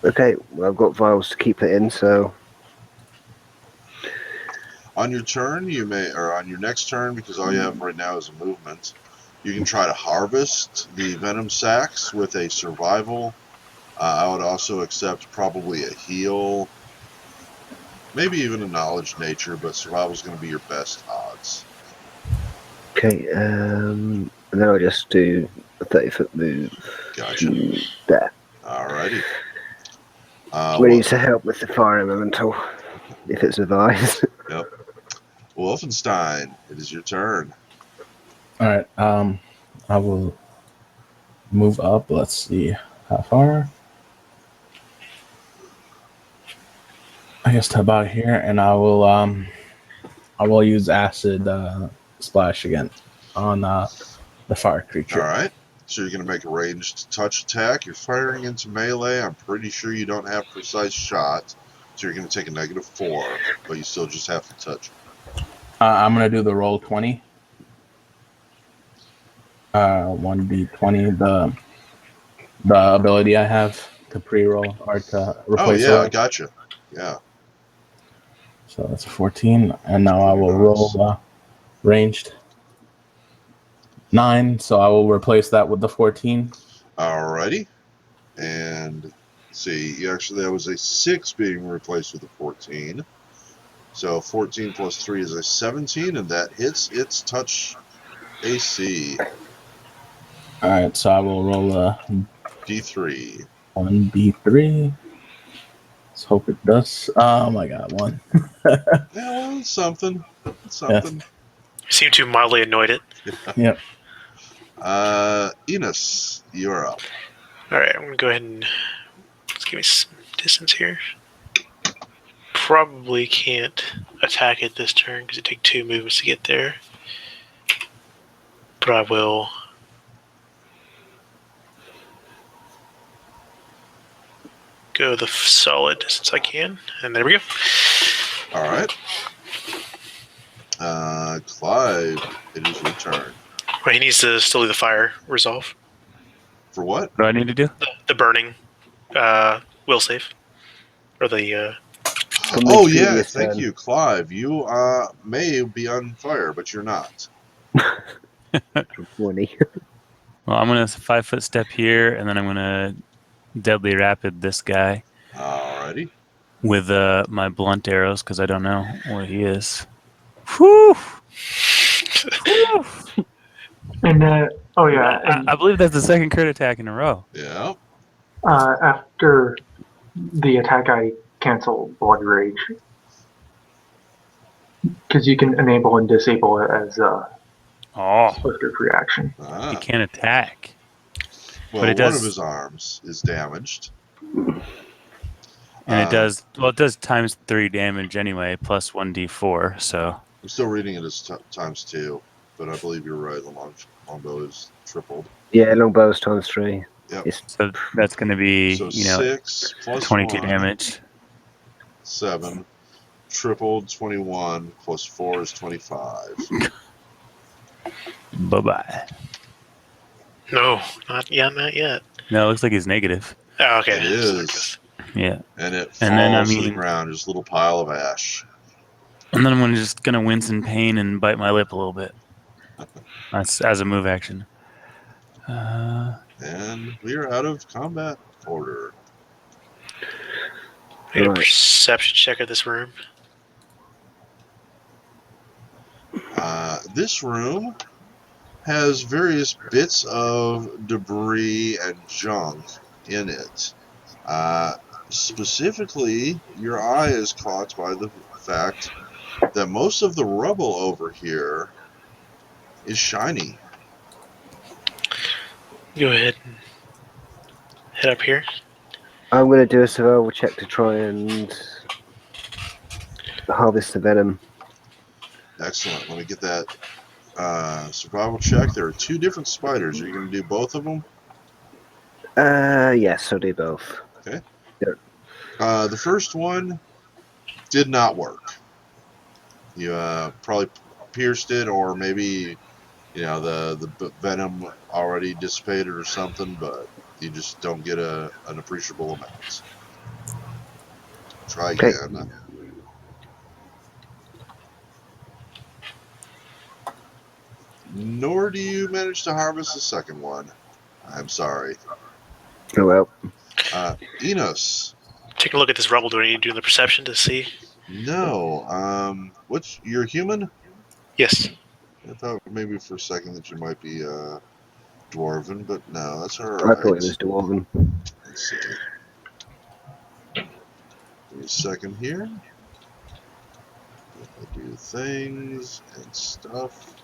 Okay, well, I've got vials to keep it in, so... On your turn, on your next turn, because all you have right now is a movement, you can try to harvest the venom sacs with a survival. I would also accept probably a heal, maybe even a knowledge nature, but survival is going to be your best odds. Okay, and then I'll just do a 30-foot move. Gotcha. There. Alrighty. We need to help with the fire elemental, if it survives. Yep. Wolfenstein, it is your turn. All right. I will move up. Let's see how far. I guess to about here, and I will use acid splash again on the fire creature. All right. So you're going to make a ranged touch attack. You're firing into melee. I'm pretty sure you don't have precise shot, so you're going to take a -4, but you still just have to touch. I'm gonna do the roll 20. 1d20, the ability I have. to pre-roll or to Oh replace yeah, I roll. gotcha. Yeah. So that's a 14, and now I will Nice. roll ranged 9. So I will replace that with the 14. Alrighty. And let's see, actually that was a 6 being replaced with a 14. So 14 plus 3 is a 17, and that hits its touch AC. All right, so I will roll a D3. 1d3. Let's hope it does. Oh my god, 1. Yeah, well, it's something. It's something. You seem to mildly annoyed it. Yep. Enos, you're up. All right, I'm gonna go ahead and let's give me some distance here. Probably can't attack it this turn because it take 2 movements to get there. But I will go the solid distance I can, and there we go. All right. Clive, it is your turn. Well, he needs to still do the fire resolve, For what? What do I need to do? the burning will save, or the From the Oh yeah, previous thank turn. you, Clive. You may be on fire, but you're not. Funny. Well, I'm gonna 5-foot step here, and then I'm gonna deadly rapid this guy Alrighty. with my blunt arrows because I don't know where he is. Whew! Whew! And and I believe that's the second crit attack in a row. Yeah. after the attack, I cancel Blood Rage because you can enable and disable it as a Oh, swift reaction. he Ah. can't attack. Well, But it one does- of his arms is damaged. And it does, well, it does times 3 damage anyway, plus 1d4, so. I'm still reading it as times 2, but I believe you're right. The longbow is tripled. Yeah, longbows times 3. Yep. It's So that's going to be, So you know, 6 plus 22 1, damage. 7. Tripled 21 plus 4 is 25. Bye-bye. no, not yet. No, it looks like he's negative. Oh, okay. It is. Yeah. And it falls And then, I to the mean- ground, just a little pile of ash. And then I'm just going to wince in pain and bite my lip a little bit. That's as a move action. And we are out of combat order. Made a Right. perception check of this room. This room has various bits of debris and junk in it. Specifically, your eye is caught by the fact that most of the rubble over here is shiny. Go ahead and head up here. I'm going to do a survival check to try and harvest the venom. Excellent. Let me get that survival check. There are 2 different spiders. Are you going to do both of them? Yes, I'll do both. The first one did not work. You probably pierced it, or maybe the venom already dissipated or something, but you just don't get an appreciable amount. Try Okay. again. Nor do you manage to harvest the second one. I'm sorry. Oh well. Enos. Take a look at this rubble. Do I need to do the perception to see? No. You're human? Yes. I thought maybe for a second that you might be dwarven, but no, that's I alright. thought it was dwarven. Let's see. Give me a second here. I do things and stuff.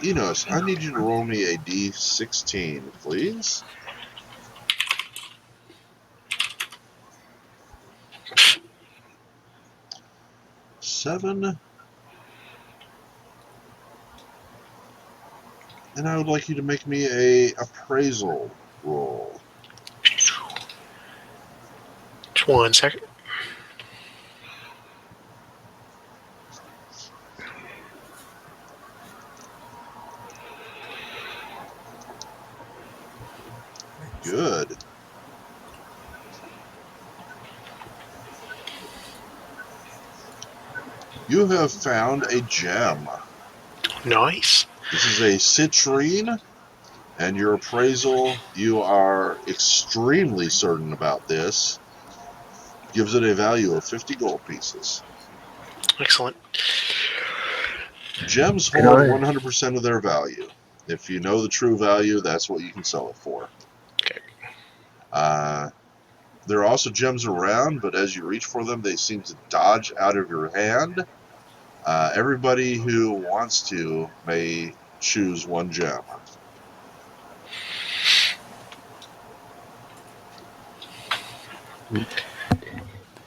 Enos, I need you to roll me a d16, please. 7. And I would like you to make me a appraisal roll. Just 1 second. Good. You have found a gem. Nice. This is a citrine, and your appraisal, you are extremely certain about this, gives it a value of 50 gold pieces. Excellent. Gems Can hold I- 100% of their value. If you know the true value, that's what you can sell it for. Okay. There are also gems around, but as you reach for them, they seem to dodge out of your hand. Everybody who wants to may choose one gem.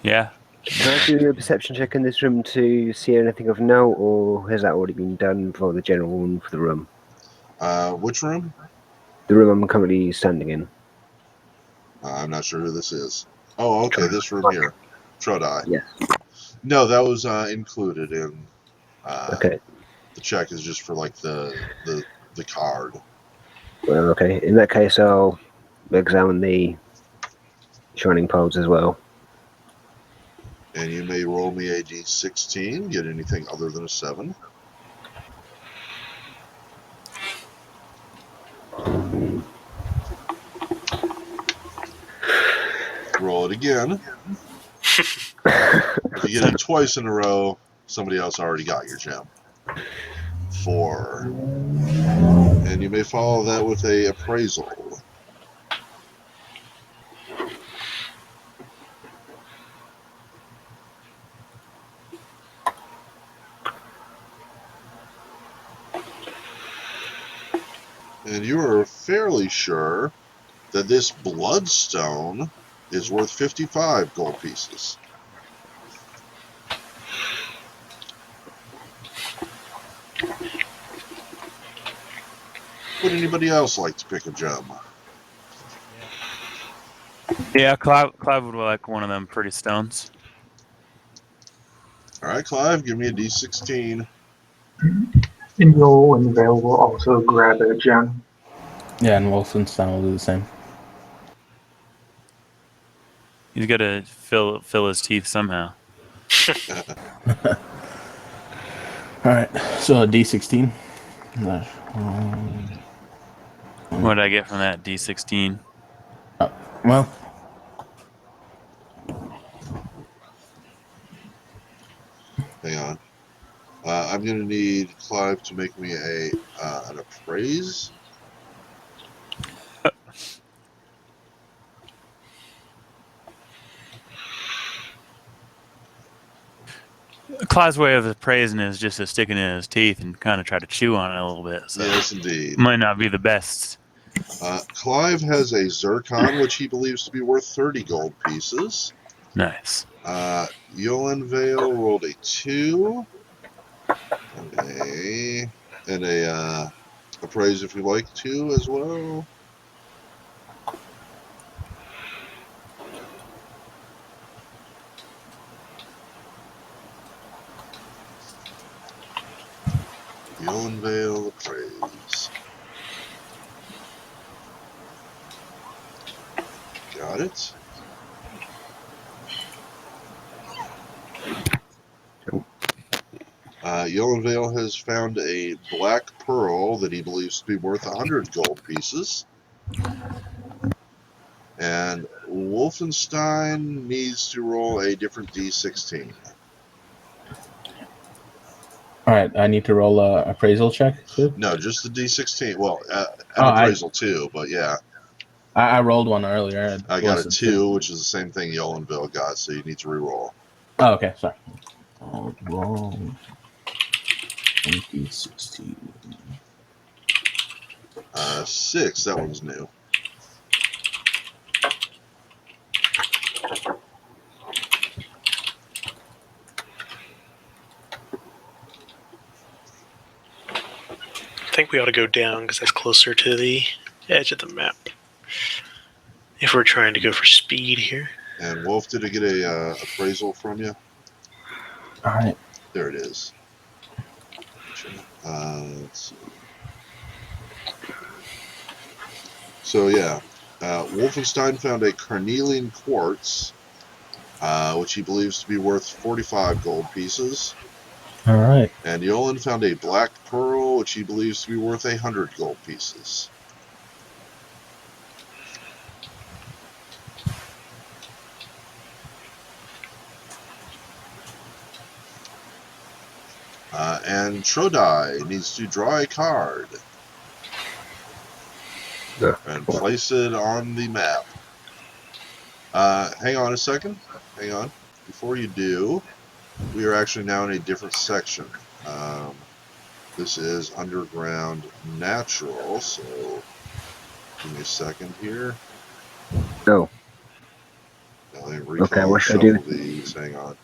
Yeah. Can I do a perception check in this room to see anything of note, or has that already been done for the general one for the room? Which room? The room I'm currently standing in. I'm not sure who this is. Oh, okay, this room here. Trodai. Yes. No, that was included in. Okay. The check is just for like the card. Well, okay. In that case, I'll examine the shining poles as well. And you may roll me a d16. Get anything other than a 7. Roll it again. If you get it twice in a row, somebody else already got your gem. 4. And you may follow that with a appraisal. And you are fairly sure that this bloodstone is worth 55 gold pieces. Would anybody else like to pick a gem? Yeah, Clive would like one of them pretty stones. All right, Clive, give me a d16. And you'll, when available, also grab a gem. Yeah, and Wolfenstein will do the same. He's got to fill his teeth somehow. All right, so a D16. What did I get from that D16? Well, Hang on. I'm going to need Clive to make me an appraise. Clive's way of praising is just to stick it in his teeth and kind of try to chew on it a little bit. So Yes, indeed. might not be the best. Clive has a zircon, which he believes to be worth 30 gold pieces. Nice. Yolan Vale rolled a 2. And a appraise if you like 2 as well. Yolan Vale appraise. Got it. Yolan Vale has found a black pearl that he believes to be worth 100 gold pieces. And Wolfenstein needs to roll a different d16. all right. I need to roll a appraisal check too. No, just the d16. Well, an Oh, appraisal too, but yeah. I rolled one earlier. I It got a wasn't 2, which is the same thing Yolenville got, so you need to re-roll. Oh, okay. Sorry. Roll 2016. 6, that one's new. I think we ought to go down because that's closer to the edge of the map. If we're trying to go for speed here. And Wolf, did I get a appraisal from you? All right. There it is. Let's see. So yeah, Wolfenstein found a carnelian quartz, which he believes to be worth 45 gold pieces. All right. And Yolan found a black pearl, which he believes to be worth 100 gold pieces. And Trodai needs to draw a card and place it on the map. Hang on a second. Hang on. Before you do, we are actually now in a different section. This is underground natural, so give me a second here. No. Now, let me Okay, recall what and should I do? shuffle these. Hang on.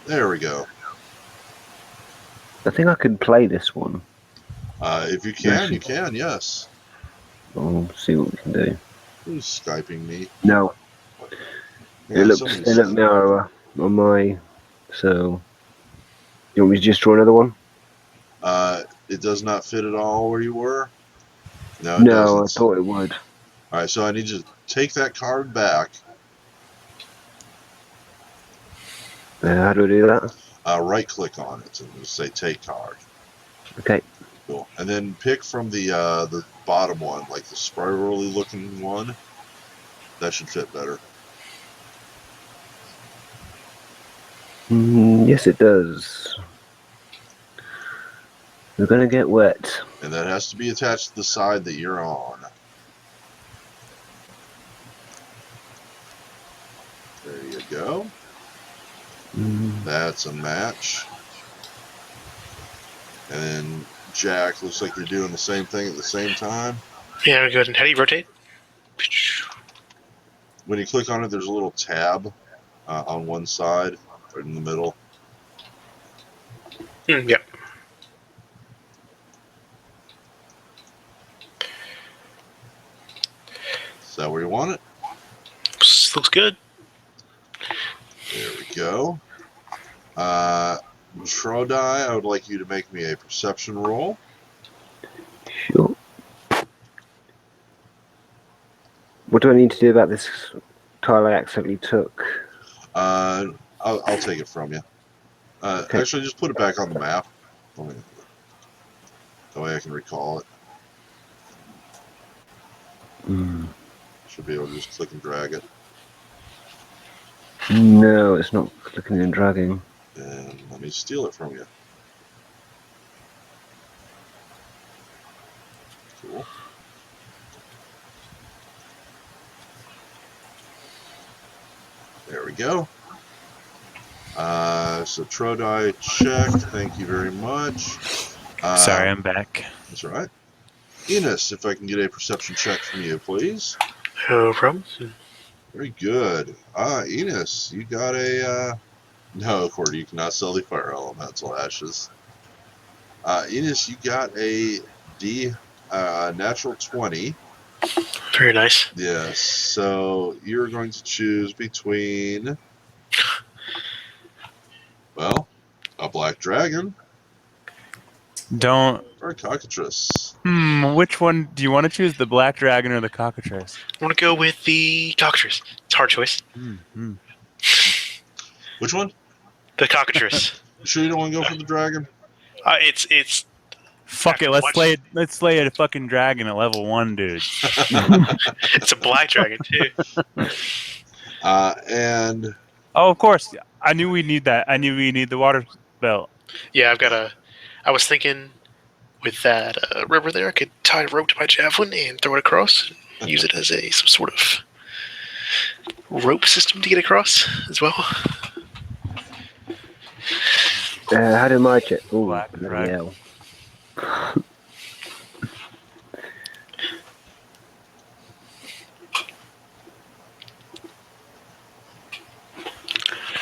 There we go. I think I could play this one. If you can, you can, yes. We'll see what we can do. Who's Skyping me? No, Yeah, it looks somebody's narrower on my. So, you want me to just draw another one? it does not fit at all where you were? No, it No, I doesn't. thought it would. All right, so I need you to take that card back. How do I do that? Right-click on it and just say Take Card. Okay. Cool. And then pick from the bottom one, like the spirally looking one. That should fit better. Yes, it does. We're gonna get wet. And that has to be attached to the side that you're on. There you go. That's a match. And then Jack, looks like you're doing the same thing at the same time. Yeah, we're good. And how do you rotate? When you click on it, there's a little tab on one side, right in the middle. Yep. Is that where you want it? Looks good. There we go. Trodai, I would like you to make me a perception roll. Sure. What do I need to do about this tile I accidentally took? I'll take it from you. Okay. Actually, just put it back on the map. That way I can recall it. Should be able to just click and drag it. No, it's not clicking and dragging. And let me steal it from you. Cool. There we go. So Trodai checked. Thank you very much. Sorry, I'm back. That's all right. Enos, if I can get a perception check from you, please. No problem. Very good. Enos, you got a... No, Cordy, you cannot sell the fire elemental ashes. Enos, you got a natural 20. Very nice. Yes, so you're going to choose between, well, a black dragon Don't. or a cockatrice. Which one do you want to choose? The black dragon or the cockatrice? I want to go with the cockatrice. It's a hard choice. Which one? The cockatrice. You sure you don't want to go for the dragon? It's. Fuck it. Let's slay a fucking dragon at level 1, dude. It's a black dragon too. And Oh, of course. I knew we need that. I knew we need the water belt. Yeah, I've got a. I was thinking with that river there, I could tie a rope to my javelin and throw it across. And use it as some sort of rope system to get across as well. How do I check? Oh, Black bloody hell.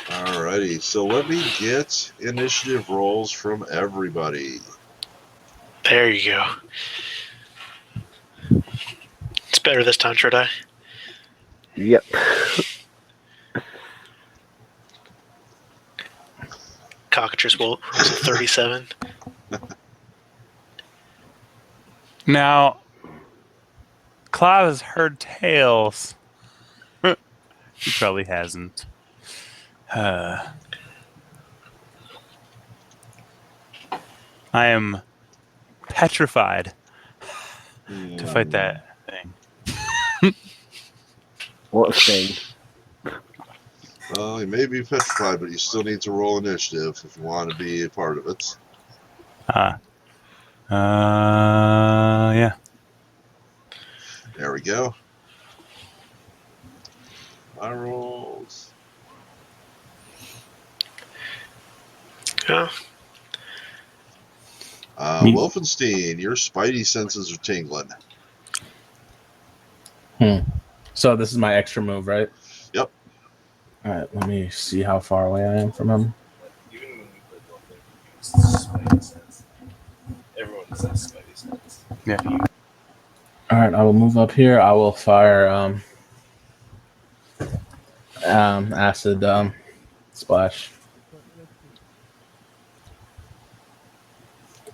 alrighty, so let me get initiative rolls from everybody. There you go. It's better this time, Trodai. Yep. cockatrice rolls a 37. Now, Clive has heard tales. He probably hasn't. I am petrified to fight that thing. What thing? Well, you may be petrified, but you still need to roll initiative if you want to be a part of it. Yeah. There we go. My rolls. Yeah. Wolfenstein, your spidey senses are tingling. So this is my extra move, right? Yep. All right, let me see how far away I am from him. Even when we played Warfare, we used Spidey sense. Everyone says Spidey sense. Yeah. All right, I will move up here. I will fire acid splash.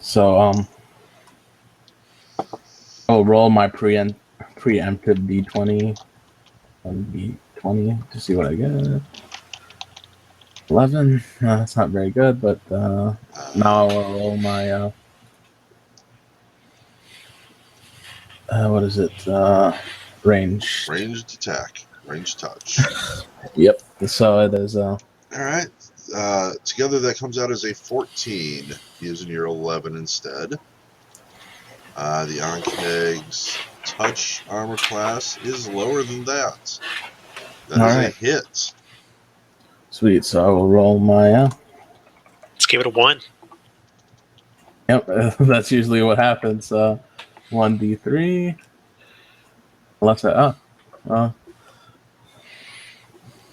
So I'll roll my preemptive d20 and d20 to see what I get. 11. That's not very good, but now I'll roll my what is it? Range. Ranged attack. Ranged touch. Yep. So it is. All right. Together that comes out as a 14, using your 11 instead. The Ankeg's touch armor class is lower than that. That is a hit. Sweet. So I will roll my. Let's give it a 1. Yep. That's usually what happens. 1d3. Unless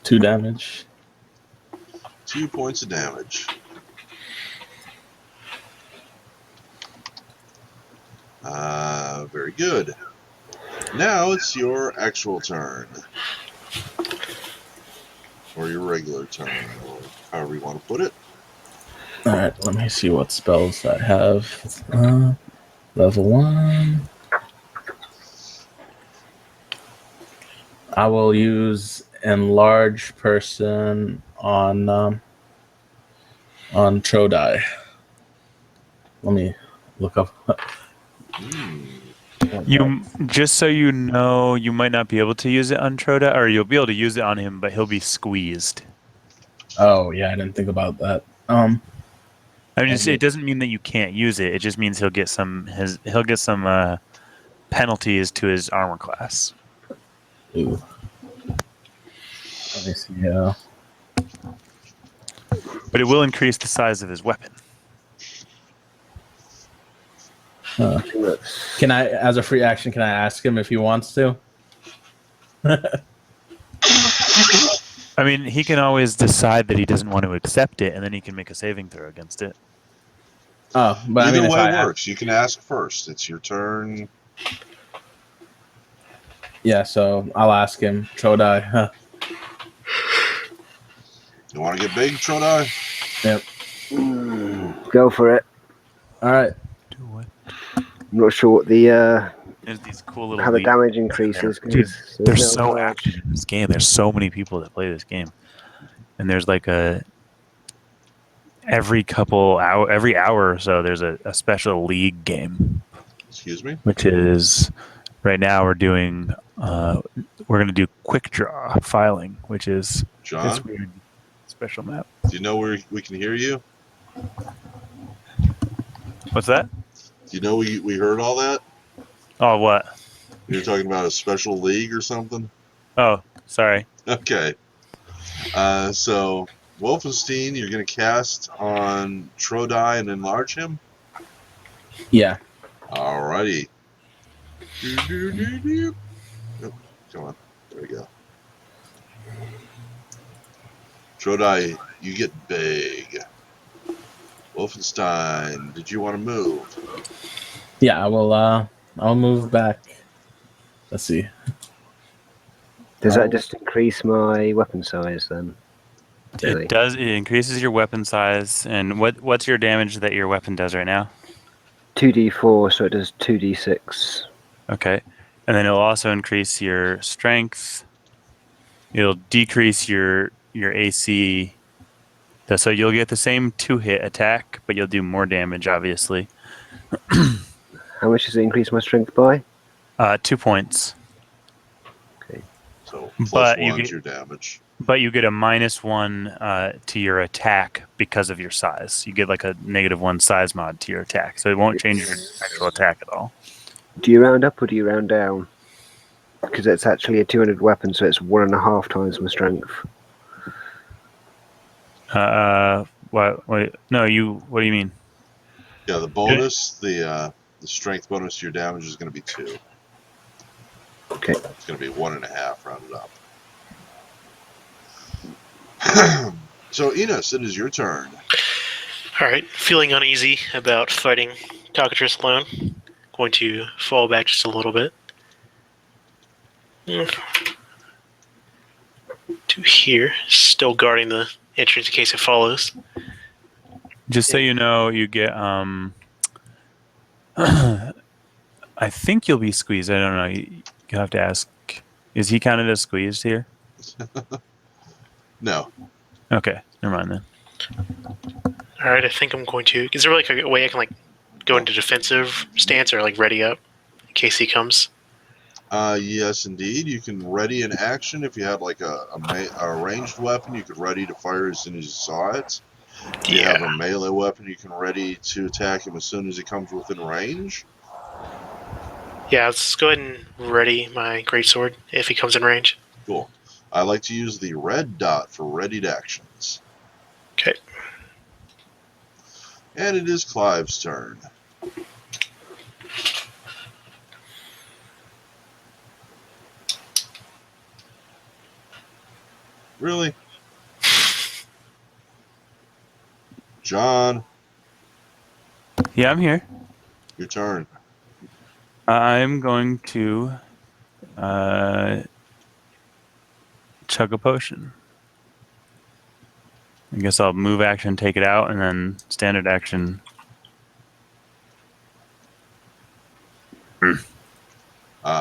2 damage. 2 points of damage. Very good. Now it's your actual turn. Or your regular turn, or however you want to put it. Alright, let me see what spells I have. Level 1. I will use Enlarge Person on Trodai. Let me look up. You just so you know, you might not be able to use it on Troda, or you'll be able to use it on him, but he'll be squeezed. Oh yeah, I didn't think about that. I mean, it doesn't mean that you can't use it. It just means he'll get some penalties to his armor class. Ooh. Let me see. But it will increase the size of his weapon. Can I, as a free action, can I ask him if he wants to? I mean, he can always decide that he doesn't want to accept it, and then he can make a saving throw against it. Oh, but Either I mean, way works. You can ask first. It's your turn. Yeah, so I'll ask him. Trodai. You want to get big, Trodai? Yep. Go for it. All right. Do what? I'm not sure what the There's these cool little how the leagues damage in increases. there. Dude, they're no so large. active in this game. There's so many people that play this game, and there's like every hour or so, there's a special league game. Excuse me? Which is right now we're doing. We're going to do quick draw filing, which is John? this weird special map. Do you know where we can hear you? What's that? Do you know we heard all that? Oh, what? You were talking about a special league or something? Oh, sorry. Okay. So, Wolfenstein, you're going to cast on Trodai and enlarge him? Yeah. Alrighty. Oh, come on. There we go. Trodai, you get big. Wolfenstein, did you want to move? Yeah, I will. I'll move back. Let's see. Does that just increase my weapon size then? Really? It does. It increases your weapon size. And what's your damage that your weapon does right now? 2d4, so it does 2d6. Okay. And then it'll also increase your strength. It'll decrease your AC. So you'll get the same 2-hit attack, but you'll do more damage, obviously. How much does it increase my strength by? 2 points. So But +1 to your damage. But you get a -1 to your attack because of your size. You get like a -1 size mod to your attack, so it won't change your actual attack at all. Do you round up or do you round down? Because it's actually a 200 weapon, so it's 1.5 times my strength. What? No, you. What do you mean? Yeah, the bonus, the strength bonus to your damage is going to be 2. Okay. It's going to be 1.5 rounded up. So, Enos, it is your turn. Alright, feeling uneasy about fighting Cockatrice alone. Going to fall back just a little bit. To here, still guarding the entrance in case it follows. Just so you know, you get I think you'll be squeezed. I don't know. You'll have to ask. Is he counted as squeezed here? No. Okay, never mind then. Alright, I think I'm going to. Is there like a way I can like go into defensive stance or like ready up in case he comes? Yes, indeed. You can ready an action if you had like a ranged weapon. You could ready to fire as soon as you saw it. If you have a melee weapon, you can ready to attack him as soon as he comes within range. Yeah, let's go ahead and ready my greatsword if he comes in range. Cool. I like to use the red dot for readied actions. Okay. And it is Clive's turn. Really? John, Yeah, I'm here. your turn. I'm going to chug a potion. I guess I'll move action, take it out, and then standard action.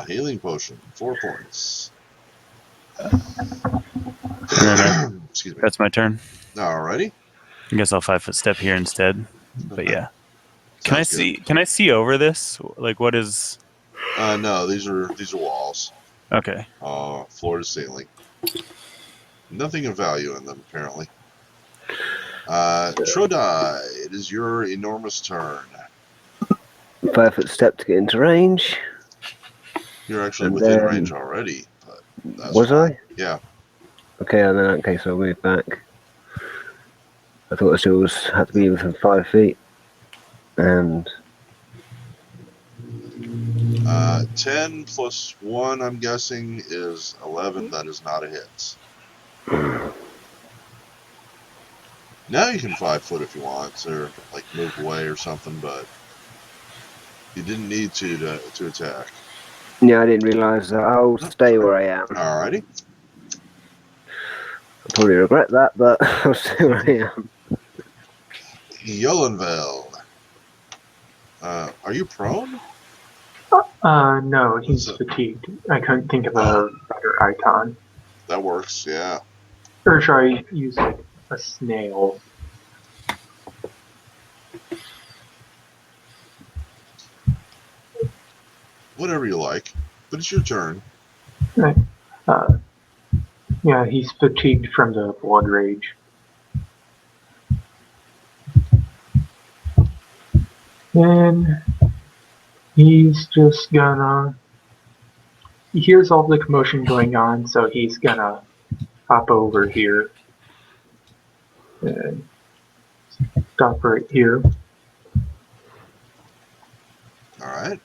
Healing potion, 4 points. Excuse me. That's my turn. Alrighty. I guess I'll 5-foot step here instead. But yeah. Sounds good. Can I see over this? Like what is No, these are walls. Okay. Floor to ceiling. Nothing of value in them, apparently. Trodai, it is your enormous turn. 5-foot step to get into range. You're actually And within then- range already. But that's Was fine. I? Yeah. Okay, and then in that case I'll move back. I thought the shields had to be within 5 feet. And 10 plus 1, I'm guessing, is 11. That is not a hit. Now you can 5-foot if you want, or like move away or something, but you didn't need to attack. yeah, I didn't realise that. I'll stay where I am. Alrighty. I'll probably regret that, but I'll stay where I am. Yolenvel. Are you prone? No, he's fatigued. I couldn't think of a better icon. That works, yeah. Or should I use like a snail? Whatever you like. But it's your turn. Right. Yeah, he's fatigued from the blood rage. Then he's just gonna. He hears all the commotion going on, so he's gonna hop over here and stop right here. Alright.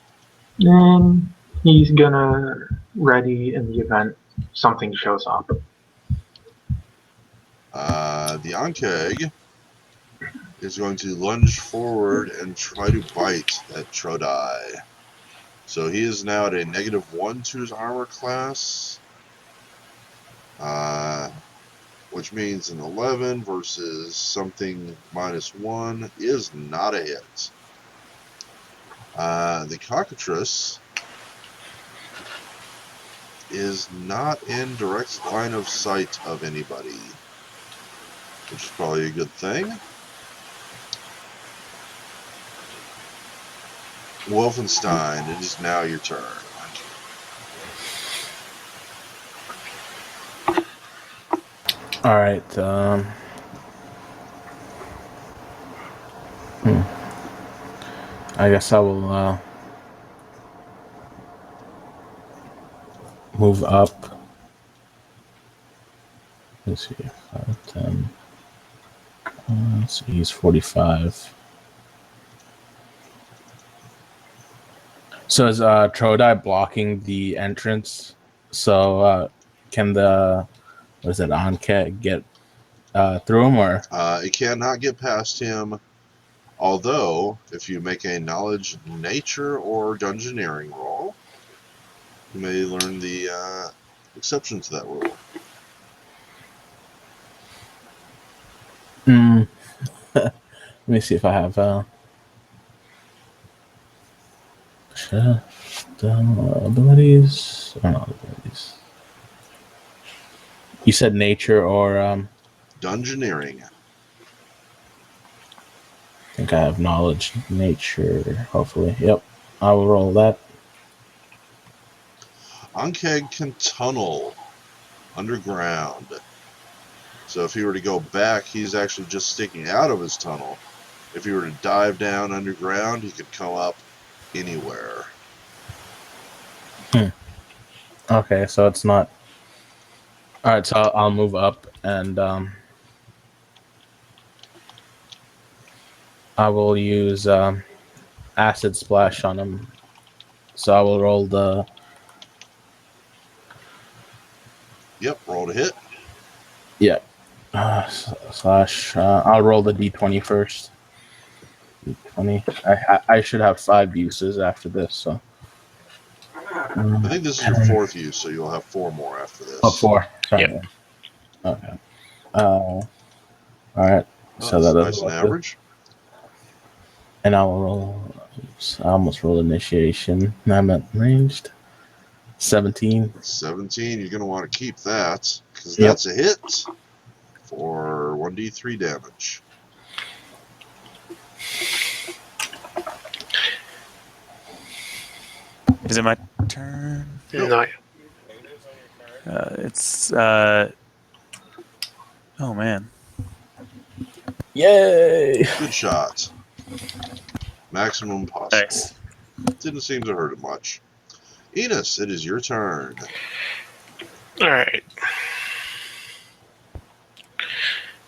Then he's gonna ready in the event something shows up. The Ankeg is going to lunge forward and try to bite at Trodai. So he is now at a -1 to his armor class. which means an 11 versus something -1 is not a hit. The cockatrice is not in direct line of sight of anybody, which is probably a good thing. Wolfenstein, it is now your turn. All right. I guess I will move up. Let's see, 5, 10. So he's 45. So is Trodai blocking the entrance? So can the Anket get through him or? It cannot get past him, although if you make a knowledge, nature, or dungeoneering roll, you may learn the exception to that rule. Let me see if I have abilities. Or not abilities. You said nature or Dungeoneering. I think I have knowledge, nature. Hopefully, yep. I will roll that. Ankeg can tunnel underground. So if he were to go back, he's actually just sticking out of his tunnel. If he were to dive down underground, he could come up anywhere. Okay, so it's not. All right, so I'll move up and I will use acid splash on him. So I will roll the. Yep, roll to hit. Yeah. Slash. I'll roll the d20 first. D20. I should have 5 uses after this, so. I think this is your 4th use, so you'll have 4 more after this. Oh, 4. Sorry. Yep. Okay. All right. So That's that nice and doesn't average. And I will roll. Oops, I almost rolled initiation. I'm at ranged. 17. 17, you're going to want to keep that, because Yep. that's a hit for 1d3 damage. Is it my turn? Nope. No. It's oh man. Yay! Good shot. Maximum possible. Nice. Didn't seem to hurt it much. Enos, it is your turn. All right.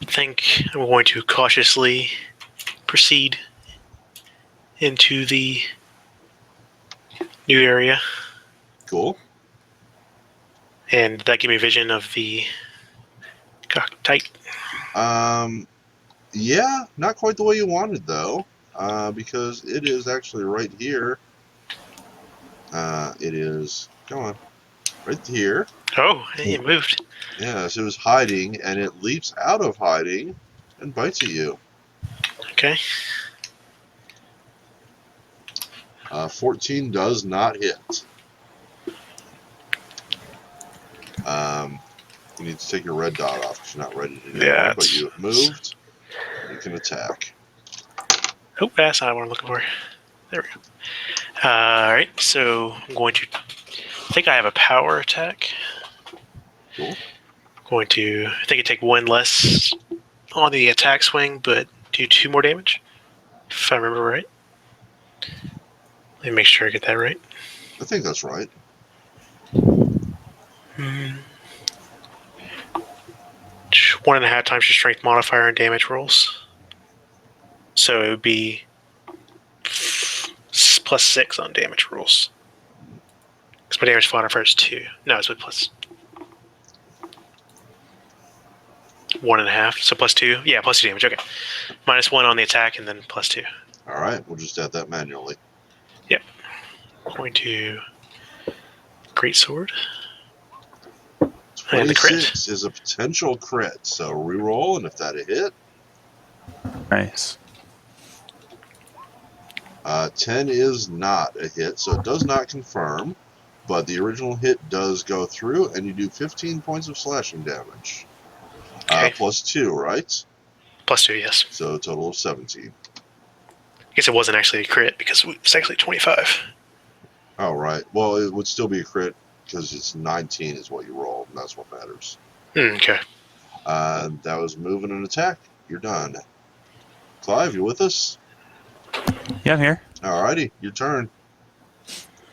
I think I'm going to cautiously proceed into the new area, Cool. and that give me a vision of the cocktight. Yeah, not quite the way you wanted, though, because it is actually right here. It is, come on, right here. Oh, it moved. Yes, it was hiding, and it leaps out of hiding and bites at you. Okay. 14 does not hit. You need to take your red dot off because you're not ready to anymore, Yeah, but you have moved. You can attack. Oh, that's not what I'm looking for. There we go. All right, so I'm going to. I think I have a power attack. Cool. Going to. I think I take 1 less on the attack swing, but do 2 more damage. If I remember right. Let me make sure I get that right. I think that's right. 1.5 times your strength modifier and damage rolls. So it would be +6 on damage rolls. Because my damage modifier is 2. No, it's with plus 1.5. So +2. Yeah, +2 damage. Okay. -1 on the attack and then +2. All right, we'll just add that manually. Yep. Going to Great Sword. And the crit. 26 is a potential crit, so reroll, and if that a hit, Nice. 10 is not a hit, so it does not confirm, but the original hit does go through, and you do 15 points of slashing damage. Okay. Plus 2, right? +2, yes. So a total of 17. I guess it wasn't actually a crit because it was actually 25. Oh, right. Well, it would still be a crit because it's 19 is what you roll, and that's what matters. Okay. That was move and an attack. You're done. Clive, you with us? Yeah, I'm here. Alrighty, your turn.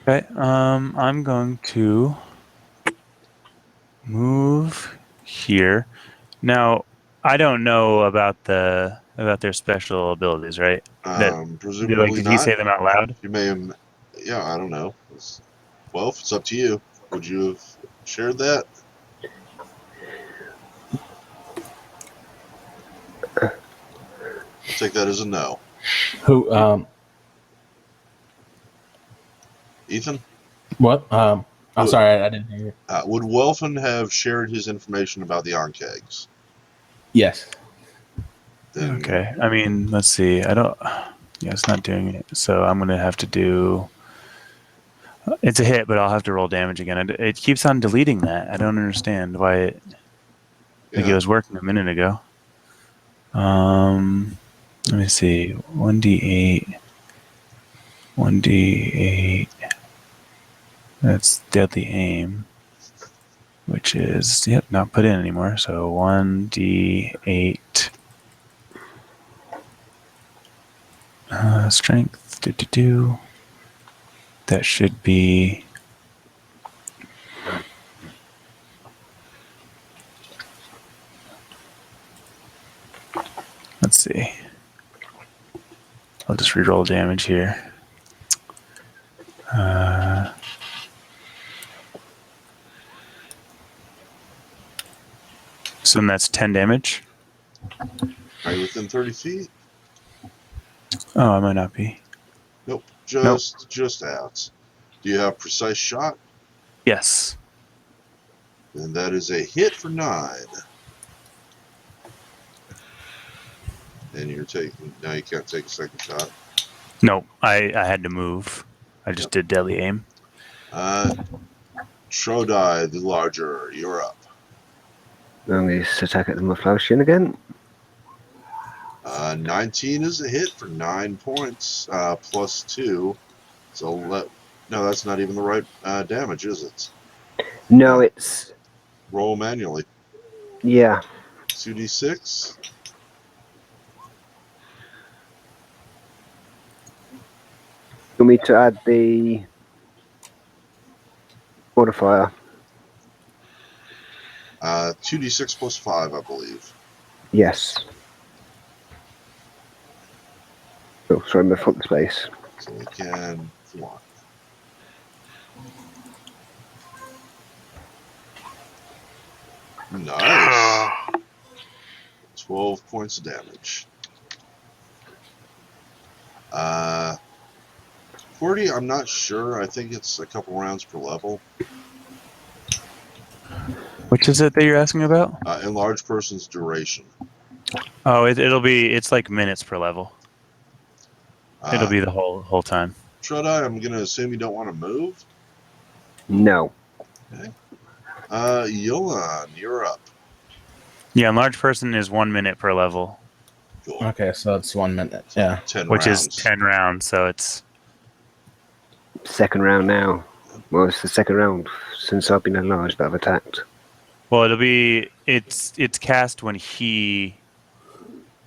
Okay. I'm going to move here. Now, I don't know about their special abilities, right? Presumably Did he not. say them out loud? You may have. Yeah, I don't know. Well, if it's up to you. Would you have shared that? I'll take that as a no. Who? Ethan? What? I'm sorry, I didn't hear you. Would Welfin have shared his information about the Onkegs? Yes. Then, Okay. I mean, let's see. I don't. Yeah, it's not doing it. So I'm gonna have to do. It's a hit, but I'll have to roll damage again. It keeps on deleting that. I don't understand why it. Like it yeah. was working a minute ago. Let me see. 1d8. 1d8. That's deadly aim, which is not put in anymore. So 1d8. Strength. That should be. Let's see. I'll just reroll damage here. So then that's 10 damage. Are you within 30 feet? Oh, I might not be. Nope. Just out. Do you have precise shot? Yes. Then that is a hit for 9. And you're taking. Now you can't take a second shot. No, I had to move. I just did deadly aim. Trodai, the larger, you're up. I'm going to attack at the Muflaushian again. 19 is a hit for 9 points, plus 2. So no, that's not even the right damage, is it? No, it's. Roll manually. Yeah. 2d6. You want me to add the modifier? 2d6 plus 5, I believe. Yes. Oh, sorry, my front space. So we can fly. Nice. 12 points of damage. 40, I'm not sure. I think it's a couple rounds per level. Which is it that you're asking about? Enlarged person's duration. Oh, it's like minutes per level. It'll be the whole time. Trodai, I'm going to assume you don't want to move. No. Okay. Yolan, you're up. Yeah, enlarged person is 1 minute per level. Cool. Okay, so it's 1 minute. Yeah. 10 Which rounds. is 10 rounds, so it's. Second round now. Well, it's the second round since I've been enlarged that I've attacked. Well, it's cast when he.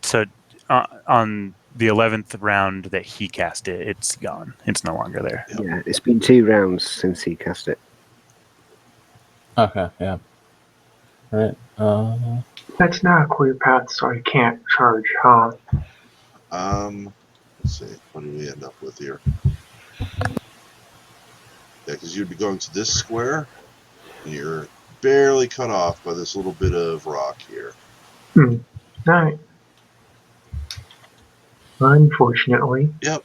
So on the 11th round that he cast it, it's gone. It's no longer there. Yep. Yeah, it's been 2 rounds since he cast it. Okay, yeah. Right. That's not a clear path, so I can't charge, huh? Let's see. What do we end up with here? Yeah, because you'd be going to this square, and you're barely cut off by this little bit of rock here. Alright. Unfortunately. Yep.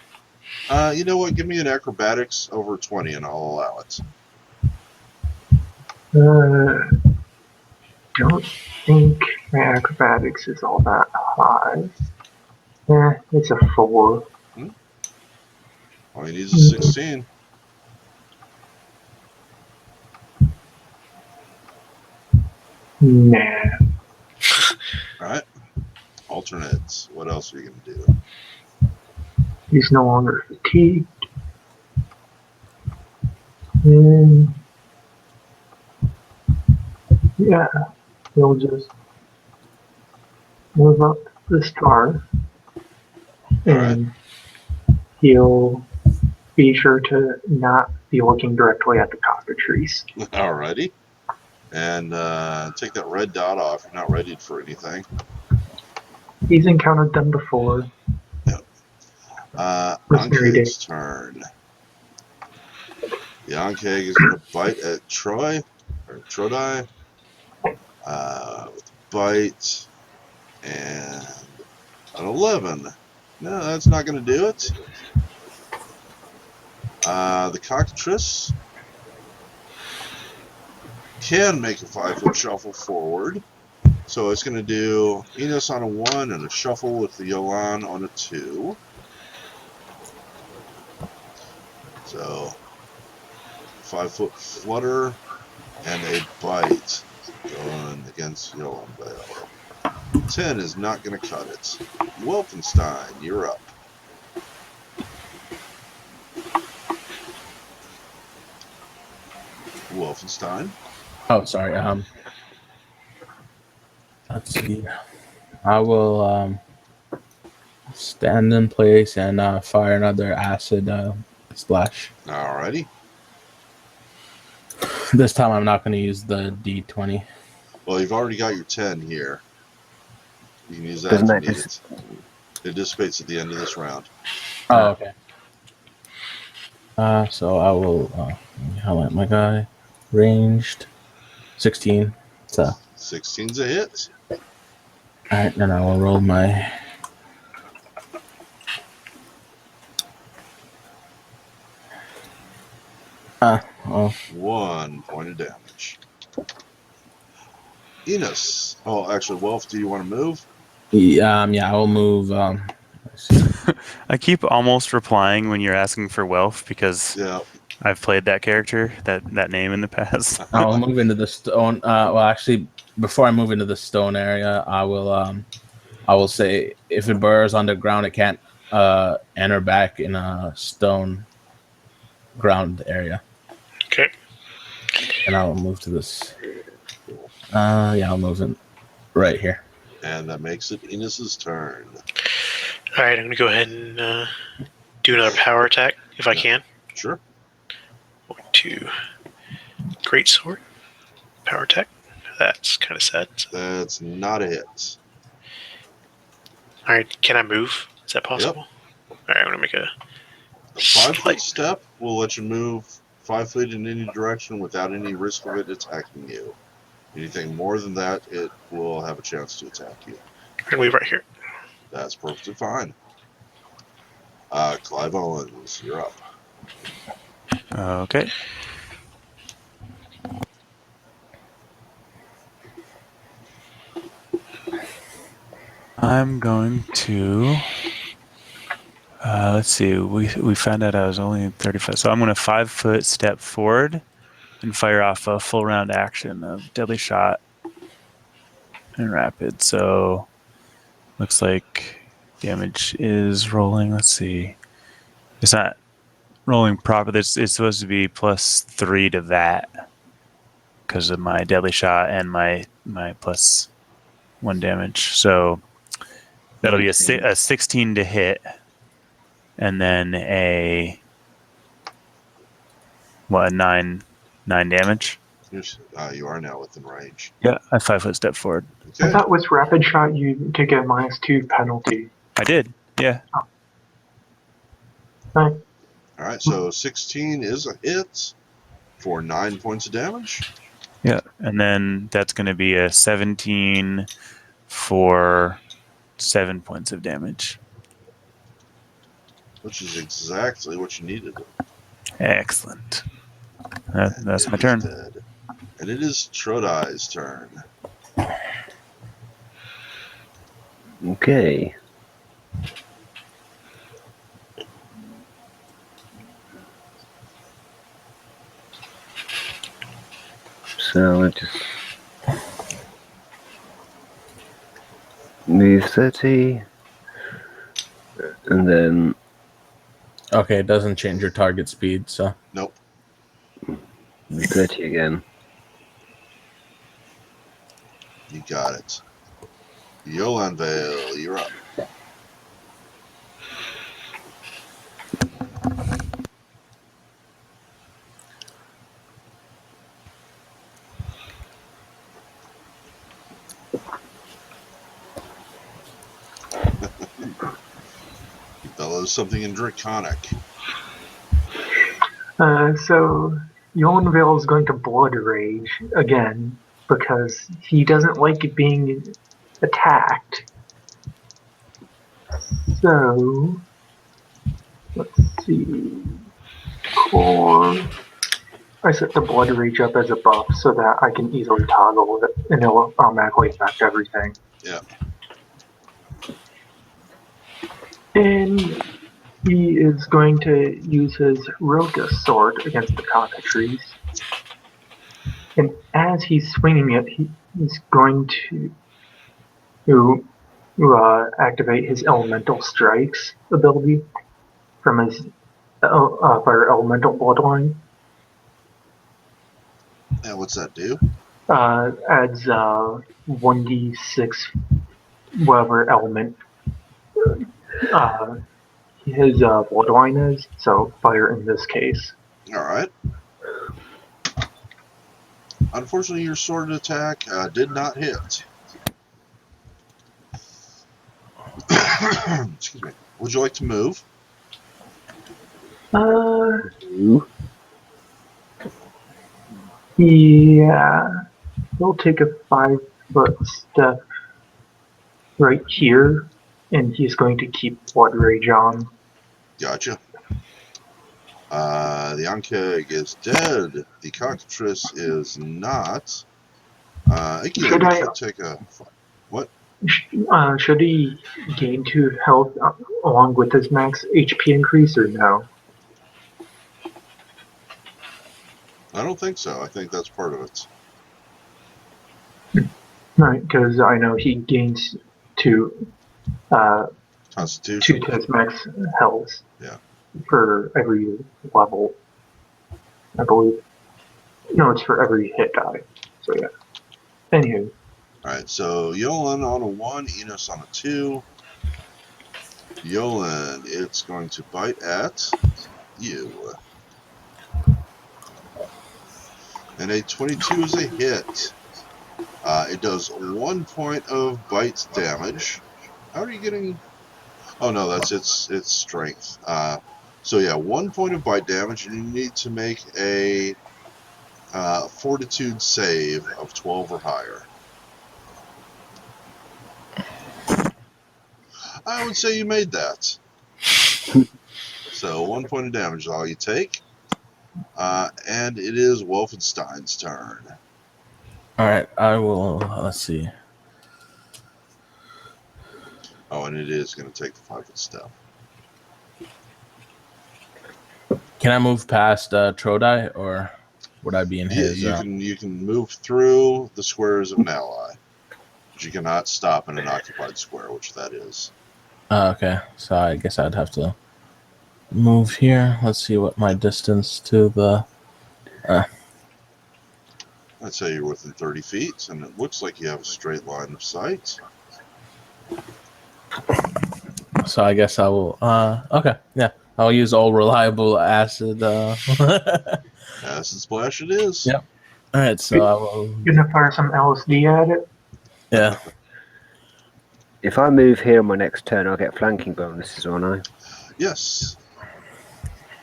You know what? Give me an acrobatics over 20, and I'll allow it. don't think my acrobatics is all that high. It's a 4. All he needs is 16. Nah. All right. Alternates. What else are you going to do? He's no longer fatigued. And yeah, he'll just move up the star and he'll be sure to not be looking directly at the cockatrice. Alrighty. And take that red dot off. You're not ready for anything. He's encountered them before. Mercenary day. Ankeg's turn. The Ankeg is going to bite at Troy, or Trodai, with a bite and an 11. No, that's not going to do it. The cockatrice can make a 5-foot shuffle forward. So it's going to do Enos on a 1 and a shuffle with the Yolan on a 2. So 5-foot flutter and a bite going against Yolan Bale. 10 is not going to cut it. Wolfenstein, you're up. Wolfenstein. Oh, sorry. Let's see. I will stand in place and fire another acid splash. Alrighty. This time I'm not going to use the D20. Well, you've already got your 10 here. You can use that Doesn't if you that need it. It dissipates at the end of this round. Oh, okay. So I will highlight my guy. Ranged 16. So 16's a hit. alright, then I will roll my well, 1 point of damage. Enos. Oh, actually, Wolf, do you want to move? yeah, I will move. Let's see. I keep almost replying when you're asking for wealth because Yeah. I've played that character, that name in the past. I'll move into the stone. Well, actually, before I move into the stone area, I will say if it burrows underground, it can't enter back in a stone ground area. Okay. And I'll move to this. I'll move in right here. And that makes it Enos's turn. All right, I'm gonna go ahead and do another power attack if I can. Sure. 1, 2, great sword, power attack. That's kind of sad. That's not a hit. All right, can I move? Is that possible? All right, I'm gonna make a A 5-foot slight. step will let you move 5 feet in any direction without any risk of it attacking you. Anything more than that, it will have a chance to attack you. I'm gonna move right here. That's perfectly fine. Clive Owens, you're up. Okay. I'm going to. Let's see. We found out I was only 35, so I'm going to 5-foot step forward and fire off a full round action of deadly shot and rapid. So looks like damage is rolling. Let's see. It's not rolling proper. It's supposed to be +3 to that because of my deadly shot and my +1 damage. So that'll be a 16 to hit, and then a 9 damage. You are now within range. Yeah, I 5-foot step forward. I Okay. thought with rapid shot you to get -2 penalty. I did. Yeah. Right. All right, so 16 is a hit for 9 points of damage. Yeah, and then that's going to be a 17 for 7 points of damage. Which is exactly what you needed. Excellent. That's my It is turn. dead. And it is Trodai's turn. Okay. So I just move 30, and then Okay, it doesn't change your target speed, so Nope. move 30 again. You got it. Yolanvale, you're up. You bellows something in Draconic. So Yolanvale is going to Blood Rage again because he doesn't like being attacked. So let's see. Core. I set the Blood Rage up as a buff so that I can easily toggle it and it'll automatically affect everything. Yeah. And he is going to use his Rogus sword against the cockatrice. And as he's swinging it, he's going to activate his Elemental Strikes ability from his Fire Elemental bloodline. And what's that do? Adds 1d6 whatever element his bloodline is, so fire in this case. All right. Unfortunately, your sword attack did not hit. Excuse me. Would you like to move? Ooh. Yeah, he'll take a 5-foot step right here, and he's going to keep Blood Rage on. Gotcha. The Ankeg is dead. The cockatrice is not. Again, Should you I- could take a. What? Should he gain 2 health along with his max HP increase, or no? I don't think so. I think that's part of it. Right, because I know he gains 2 to Constitution. his max health. Yeah. For every level, I believe. No, it's for every hit die. So yeah. Anywho, All right. So Yolan on a 1, Enos on a 2. Yolan, it's going to bite at you. And a 22 is a hit. It does 1 point of bite damage. How are you getting? Oh no, that's its strength. So yeah, 1 point of bite damage, and you need to make a Fortitude save of 12 or higher. I would say you made that. So 1 point of damage is all you take. And it is Wolfenstein's turn. all right. I will. Let's see. Oh, and it is going to take the 5-foot step. Can I move past Trodai, or would I be in his? You can move through the squares of an ally, but you cannot stop in an occupied square, which that is. Okay, so I guess I'd have to move here. Let's see what my distance to the. I'd say you're within 30 feet, and it looks like you have a straight line of sight. So I guess I will. Okay, yeah, I'll use all reliable acid. Acid splash it is. Yep. All right, so I will. gonna fire some LSD at it. Yeah. If I move here on my next turn, I'll get flanking bonuses, won't I? Yes.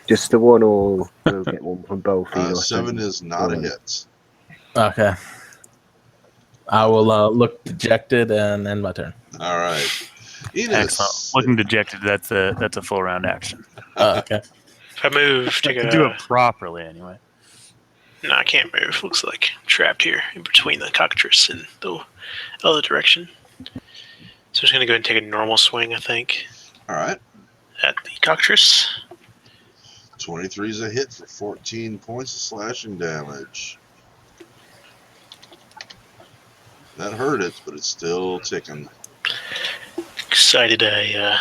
Just the one, or we'll get one from both? 7 is not a hit. Okay. I will look dejected and end my turn. All right. Enos. Excellent. Looking dejected. That's a full round action. Okay. If I move, take To do a it properly, anyway. No, I can't move. Looks like I'm trapped here in between the cockatrice and the other direction. So I'm just gonna go ahead and take a normal swing, I think, All right. at the cockatrice. 23 is a hit for 14 points of slashing damage. That hurt it, but it's still ticking. Excited, I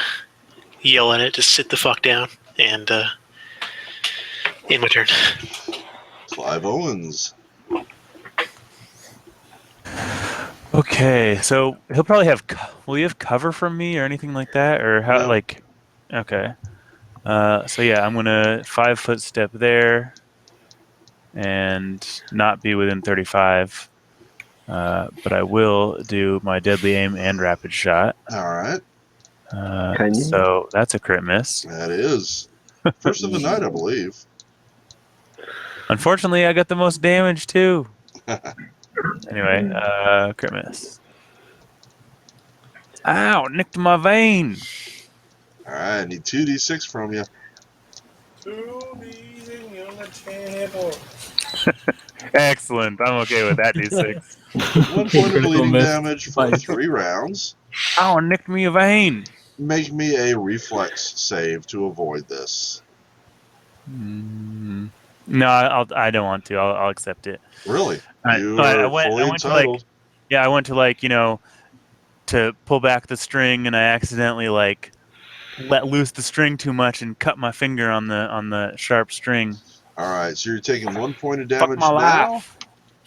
yell at it to sit the fuck down, and in my turn. Clive Owens. Okay, so he'll probably have. Will he have cover from me or anything like that, or how? No. Like, okay. So yeah, I'm gonna 5-foot step there, and not be within 35. But I will do my deadly aim and rapid shot. All right. Can you? So that's a crit miss. That is. First of the night, I believe. Unfortunately, I got the most damage too. Anyway, crit miss. Ow! Nicked my vein. All right. I need 2d6 from you. 2D's on the table. Excellent. I'm okay with that d6. 1 point of Critical bleeding miss. damage for Nice. 3 rounds. Ow! Nicked me a vein. Make me a reflex save to avoid this. No, I don't want to. I'll accept it. Really? You I are went fully to entitled. I went to to pull back the string, and I accidentally let loose the string too much and cut my finger on the sharp string. All right. So you're taking 1 point of Fuck damage my now, life.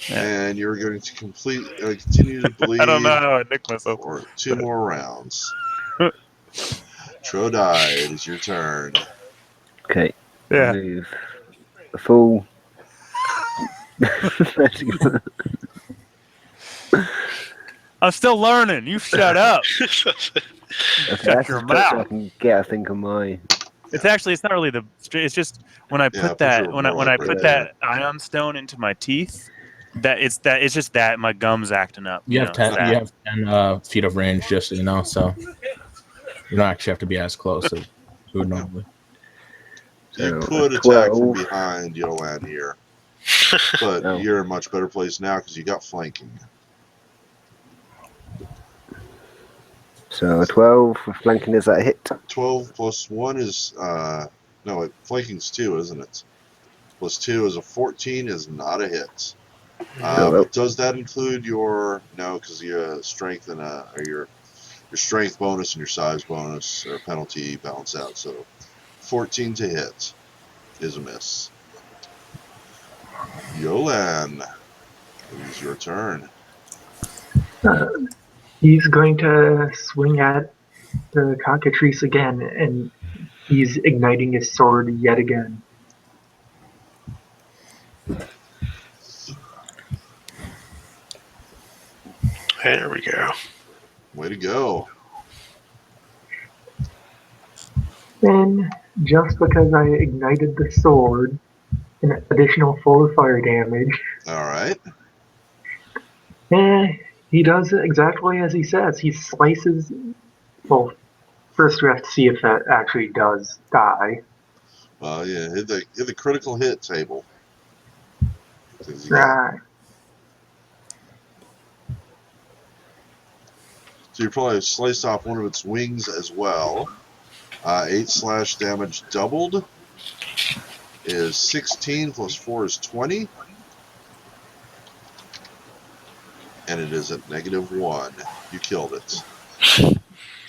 Yeah. and you're going to continue to bleed I don't know how I nicked myself. for 2 more rounds. Trodai, it is your turn. Okay. Yeah. Move. A full. I'm still learning. You shut up. That's your as close as I mouth. can get, I think, on my. It's not really the string. It's just when I put put your roll up right there. that ion stone into my teeth. It's just that my gums acting up. You know, have 10. it's that. You have 10 feet of range, just so you know. So you don't actually have to be as close as you would normally. You So, could attack from 12. behind Yolan here, but Oh. you're in a much better place now because you got flanking. So a 12 with flanking, is that a hit? 12 plus 1 is no, flanking's 2, isn't it? Plus 2 is a 14, is not a hit. But does that include your because your strength and or your strength bonus and your size bonus or penalty balance out? So 14 to hit is a miss. Yolan, it is your turn. He's going to swing at the cockatrice again, and he's igniting his sword yet again. There we go. Way to go. And just because I ignited the sword, an additional 4 fire damage, All right. he does exactly as he says. He slices. Well, first we have to see if that actually does die. Well, yeah, hit the critical hit table. Right. So you probably sliced off one of its wings as well. 8 slash damage doubled is 16 plus 4 is 20. And it is at -1. You killed it.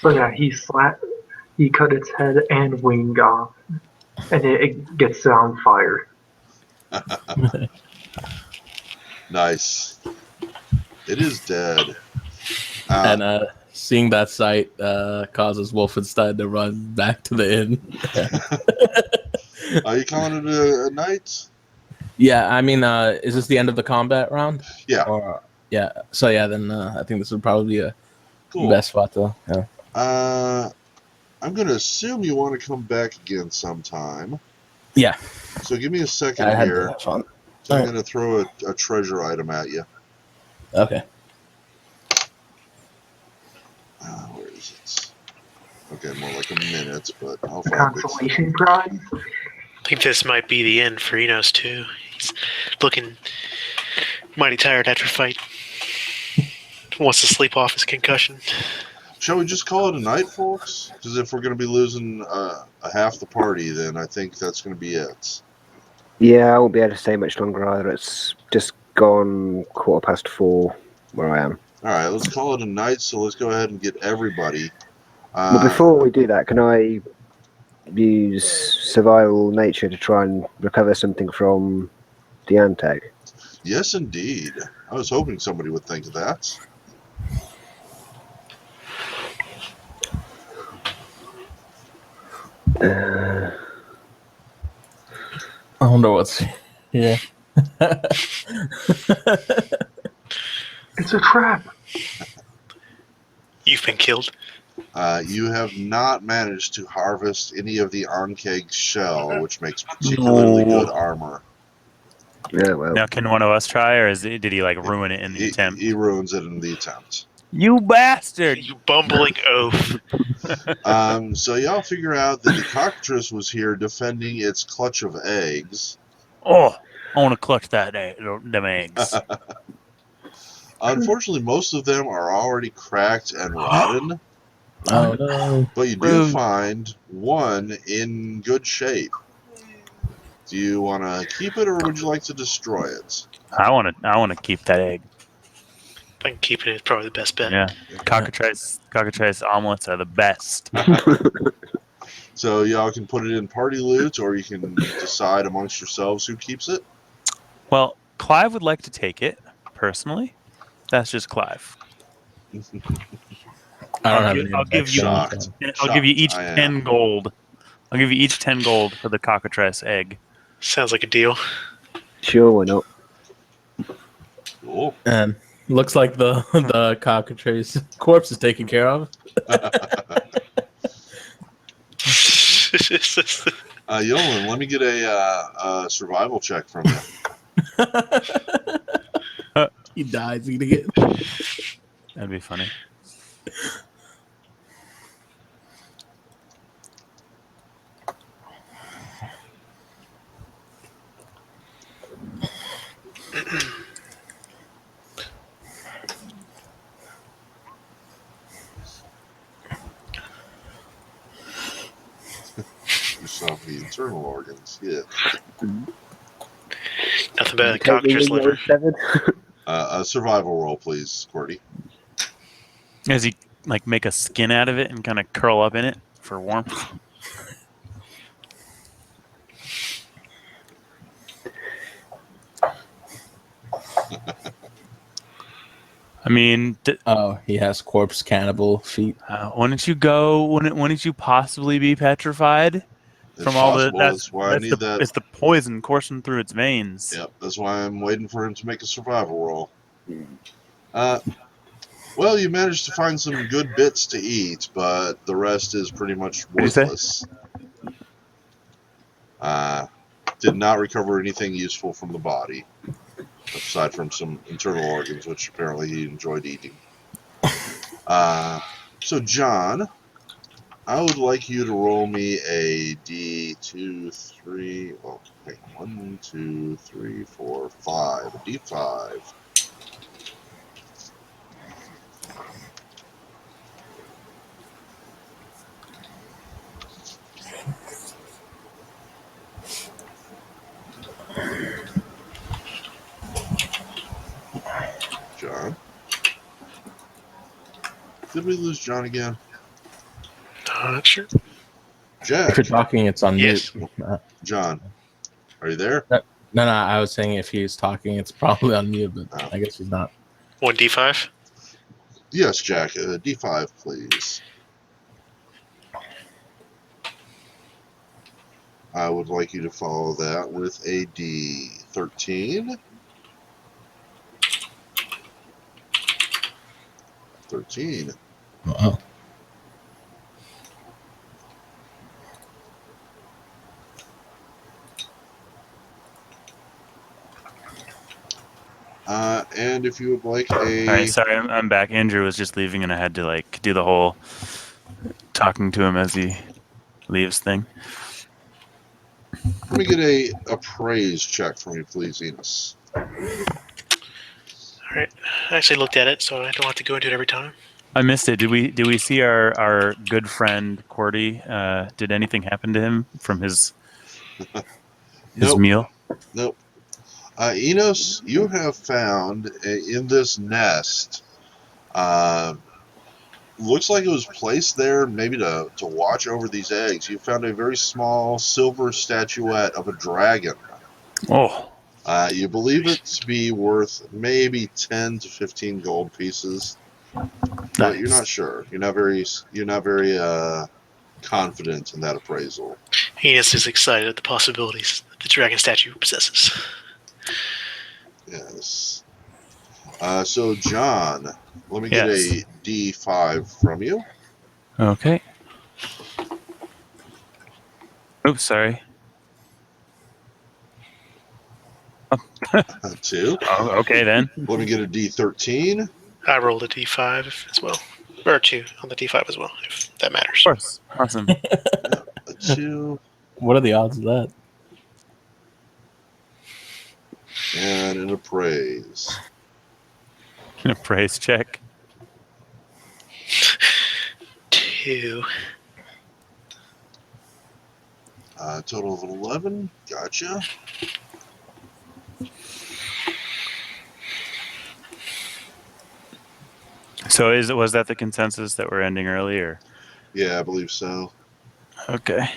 So yeah, he cut its head and wing off, and it gets on fire. Nice. It is dead. And seeing that sight causes Wolfenstein to run back to the inn. Are you calling it a night? Yeah, I mean, is this the end of the combat round? Yeah. Or yeah. So yeah, then I think this would probably be a Cool. best spot to. Yeah. I'm going to assume you want to come back again sometime. Yeah. So give me a second I had here. that fun. So I'm Alright. going to throw a treasure item at you. Okay. Where is it? Okay, more like a minute, but I'll A find it. consolation prize. I think this might be the end for Enos too. He's looking mighty tired after a fight. Wants to sleep off his concussion. Shall we just call it a night, folks? Because if we're going to be losing a half the party, then I think that's going to be it. Yeah, I won't be able to stay much longer either. It's just gone 4:15 where I am. All right, let's call it a night. So let's go ahead and get everybody. But before we do that, can I use survival nature to try and recover something from the Antag? Yes, indeed. I was hoping somebody would think of that. I wonder what's yeah. It's a trap. You've been killed. You have not managed to harvest any of the Ankeg's shell, which makes particularly good armor. Yeah, well, Now, can one of us try, or did he like ruin it in the attempt? He ruins it in the attempt. You bastard! You bumbling oaf. So y'all figure out that the cockatrice was here defending its clutch of eggs. Oh, I want to clutch them eggs. Unfortunately, most of them are already cracked and rotten, Oh no. but you do find one in good shape. Do you want to keep it, or would you like to destroy it? I want to keep that egg. I think keeping it is probably the best bet. Yeah, cockatrice omelets are the best. So y'all can put it in party loot, or you can decide amongst yourselves who keeps it. Well, Clive would like to take it personally. That's just Clive. I don't have any I'll give you. Shocked. I'll give you Shocked, each I am. 10 gold. I'll give you each 10 gold for the cockatrice egg. Sounds like a deal. sure, why not? Cool. And looks like the cockatrice corpse is taken care of. Yolan, let me get a survival check from you. He dies. He's gonna get. That'd be funny. Yourself the internal organs. Yeah. Nothing better than Take me cockatrice in liver. 7. A survival roll, please, Qwerty. Does he like make a skin out of it and kind of curl up in it for warmth? I mean, Oh, he has corpse cannibal feet. wouldn't you go? Wouldn't you possibly be petrified It's from all the? possible. That's why I need that. It's the poison coursing through its veins. Yep, that's why I'm waiting for him to make a survival roll. Well, you managed to find some good bits to eat, but the rest is pretty much What'd you say? worthless. Did not recover anything useful from the body, aside from some internal organs, which apparently he enjoyed eating. So, John, I would like you to roll me a D2, 3, well, okay, 1, 2, 3, 4, 5, a D5. John? Did we lose John again? Not sure. If you're Jack, talking, it's on Yes. mute. John, are you there? No, I was saying if he's talking, it's probably on mute, but I guess he's not. 1d5. Yes, Jack, D5, please. I would like you to follow that with a D13. 13. Oh. And if you would like a... All right, sorry, I'm back. Andrew was just leaving, and I had to like do the whole talking to him as he leaves thing. Let me get a appraise check from you, please, Enos. All right. I actually looked at it, so I don't have to go into it every time. I missed it. Did we see our good friend Cordy? Did anything happen to him from his Nope. meal? Nope. Enos, you have found in this nest. Looks like it was placed there maybe to watch over these eggs. You found a very small silver statuette of a dragon. Oh, You believe it to be worth maybe 10 to 15 gold pieces, but you're nice. not sure. You're not very confident in that appraisal. Enos is excited at the possibilities that the dragon statue possesses. Yes. So John, let me get Yes. a D5 from you. Okay. Oops, sorry. 2. Oh, okay then. Let me get a D13. I rolled a d5 as well. Or 2 on the d5 as well, if that matters. Of course. Awesome. A 2. What are the odds of that? And an appraise. Praise check. 2. Total of 11. Gotcha. So was that the consensus that we're ending early, or? Yeah, I believe so. Okay.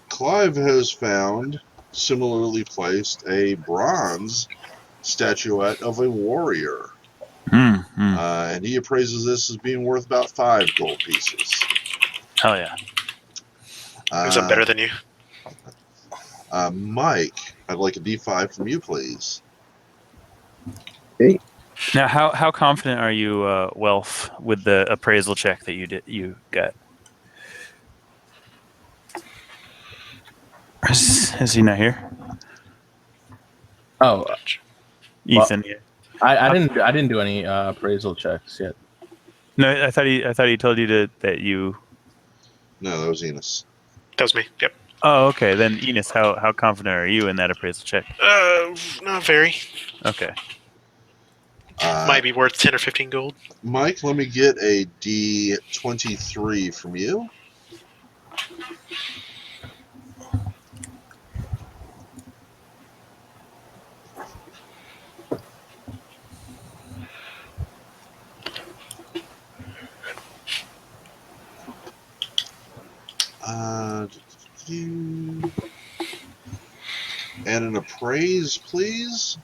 Clive has found, similarly placed, a bronze statuette of a warrior. And he appraises this as being worth about 5 gold pieces. Hell yeah. Is I'm better than you. Mike, I'd like a D5 from you, please. Now, how confident are you, Welf, with the appraisal check that you got? Is he not here? Oh, Ethan. I didn't do any appraisal checks yet. No, I thought he told you that you. No, that was Enos. That was me. Yep. Oh, okay. Then Enos, how confident are you in that appraisal check? Not very. Okay. Might be worth 10 or 15 gold. Mike, let me get a D23 from you. And an appraise, please.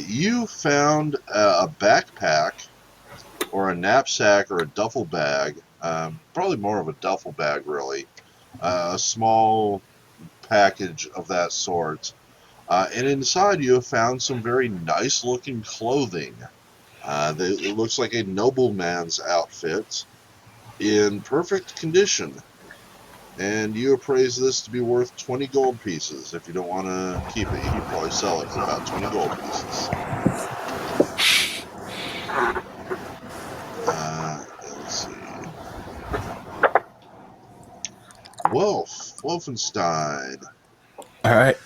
You found a backpack or a knapsack or a duffel bag, probably more of a duffel bag, really. A small package of that sort. And inside you have found some very nice looking clothing. It looks like a nobleman's outfit in perfect condition. And you appraise this to be worth 20 gold pieces. If you don't want to keep it, you can probably sell it for about 20 gold pieces. Let's see. Wolfenstein. All right.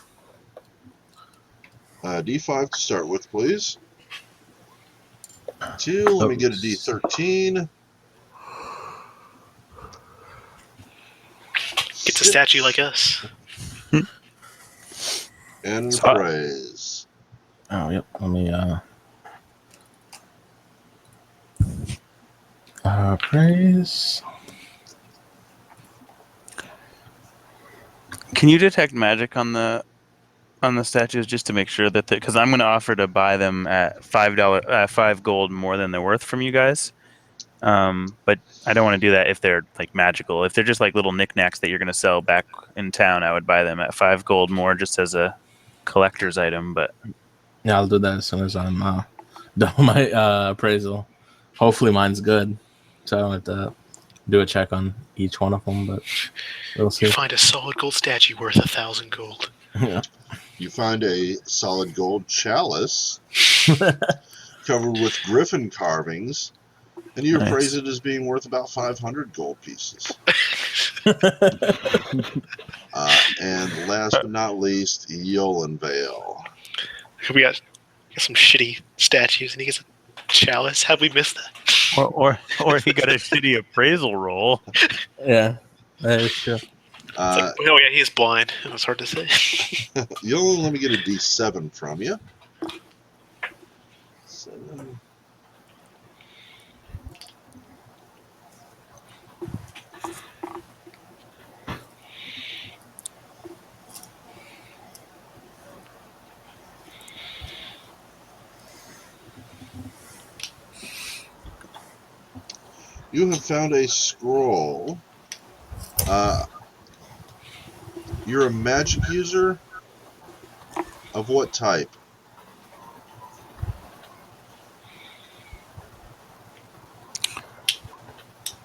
D5 to start with, please. 2, let me get a D13. Gets a statue like us. And an appraise. Oh, yep. Let me appraise. Can you detect magic on the statues just to make sure that because I'm going to offer to buy them at $5 gold more than they're worth from you guys, but I don't want to do that if they're like magical. If they're just like little knickknacks that you're going to sell back in town, I would buy them at 5 gold more just as a collector's item. But Yeah, I'll do that as soon as I'm done my appraisal. Hopefully, mine's good, so I don't have to do a check on each one of them. But we'll see. You find a solid gold statue worth 1,000 gold. Yeah. You find a solid gold chalice covered with griffin carvings, and you Nice. appraise it as being worth about 500 gold pieces. And last but not least, Yolan Vale. We got some shitty statues, and he gets a chalice. How'd we miss that? Or he got a shitty appraisal roll. Yeah, that is true. It's like, oh yeah, he's blind. It was hard to say. Yolan, let me get a D7 from you. 7. You have found a scroll. You're a magic user? Of what type?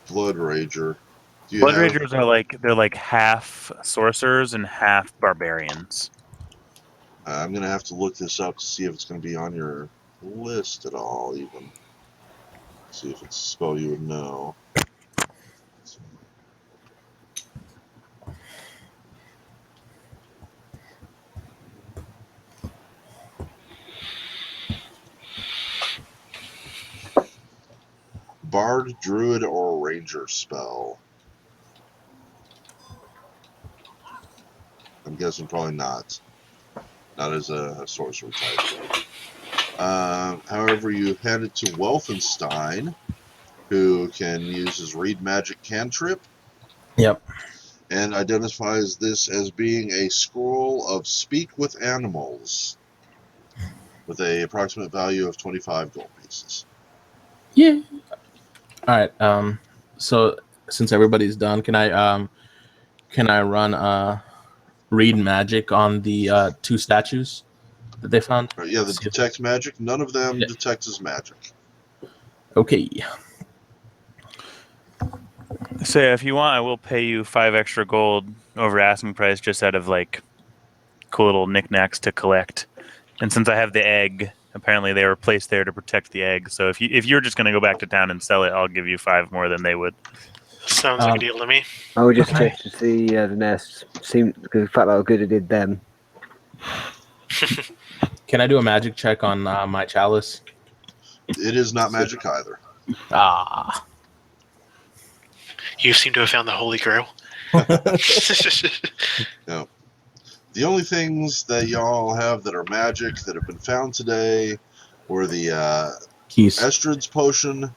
Blood Rager. Do you Blood have... Ragers are they're like half sorcerers and half barbarians. I'm going to have to look this up to see if it's going to be on your list at all, even. See if it's a spell you would know. Bard, Druid, or Ranger spell. I'm guessing probably not. Not as a sorcerer type. However, you hand it to Welfenstein, who can use his Read Magic cantrip, Yep. and identifies this as being a scroll of Speak with Animals, with a approximate value of 25 gold pieces. Yeah. All right. So since everybody's done, can I run read magic on the 2 statues that they found? Right, yeah, the See if- detect magic. None of them Yeah. detect as magic. Okay. So if you want, I will pay you 5 extra gold over asking price just out of like cool little knickknacks to collect. And since I have the egg, apparently they were placed there to protect the egg. So if you're just gonna go back to town and sell it, I'll give you 5 more than they would. Sounds like a deal to me. I would just Okay. check to see the nest. Seemed because the fact that how good it did them. Can I do a magic check on my chalice? It is not magic either. Ah. You seem to have found the Holy Grail. No. The only things that y'all have that are magic that have been found today were the Keys. Estrid's potion,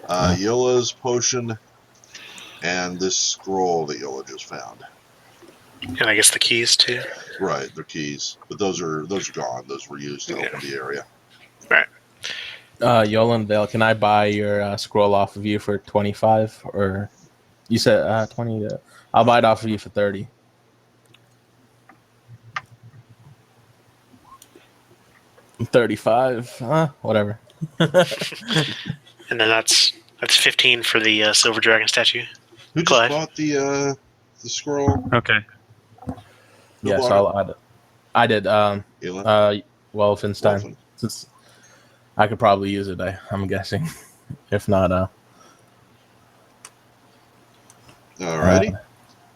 Yola's potion, and this scroll that Yola just found. And I guess the keys too. Right, they're keys, but those are gone. Those were used to open the area. Right. Yolan Vale, can I buy your scroll off of you for 25? Or you said 20? I'll buy it off of you for 30. $35. Whatever. And then that's 15 for the silver dragon statue. Who just Clive. bought the scroll? Okay. Who Yes, bought I'll add it. I did. Elon? Wolfenstein. Wolfen. Since I could probably use it, I'm guessing. If not, Alrighty.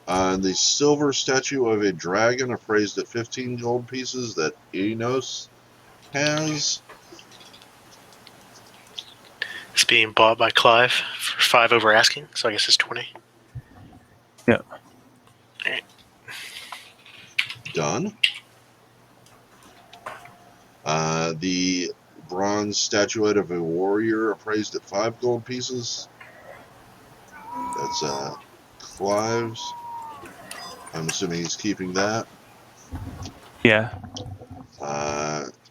The silver statue of a dragon appraised at 15 gold pieces that Enos has. It's being bought by Clive for 5 over asking, so I guess it's 20. Yeah. Alright. Done. The bronze statuette of a warrior appraised at 5 gold pieces. That's Clive's. I'm assuming he's keeping that. Yeah.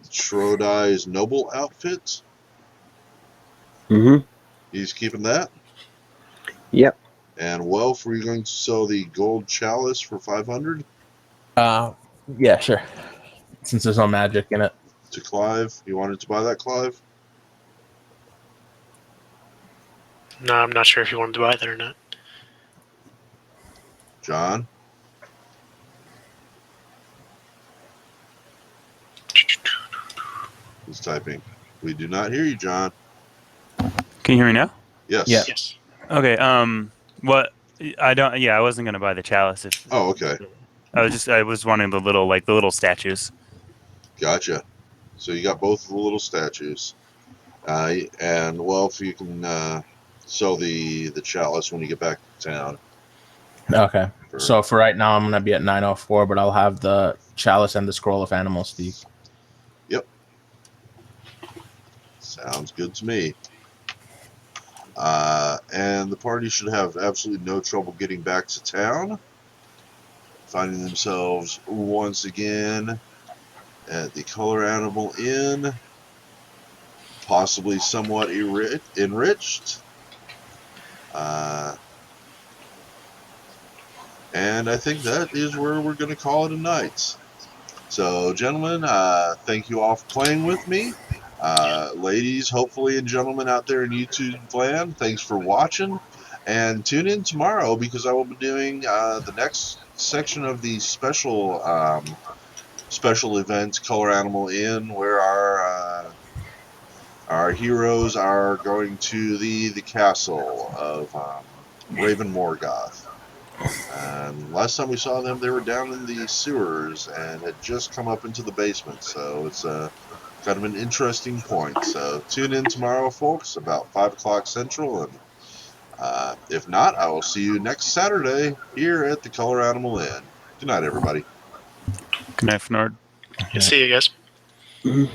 Shrodai's noble outfit. Mm-hmm. He's keeping that. Yep. And Welf, were you going to sell the gold chalice for 500 yeah, sure. Since there's no magic in it. to Clive? You wanted to buy that, Clive? No, I'm not sure if you wanted to buy that or not. John? He's typing. We do not hear you, John. Can you hear me now? Yes. Yeah. Yes. Okay. What? I don't. Yeah, I wasn't gonna buy the chalice. If Oh, okay. I was wanting the little statues. Gotcha. So you got both of the little statues. And, well, if you can sell the chalice when you get back to town. Okay. For, So for right now, I'm gonna be at 904, but I'll have the chalice and the scroll of animal speak. Yep. Sounds good to me. And the party should have absolutely no trouble getting back to town, finding themselves once again at the Color Animal Inn, possibly somewhat enriched. And I think that is where we're going to call it a night. So, gentlemen, thank you all for playing with me. Ladies, hopefully, and gentlemen out there in YouTube land, thanks for watching. And tune in tomorrow because I will be doing the next section of the special event, Color Animal Inn, where our heroes are going to the castle of Raven Morgoth. And last time we saw them, they were down in the sewers and had just come up into the basement. So it's kind of an interesting point. So tune in tomorrow, folks, about 5 o'clock Central. And if not, I will see you next Saturday here at the Color Animal Inn. Good night, everybody. Good night, Fnord. See you guys. Mhm.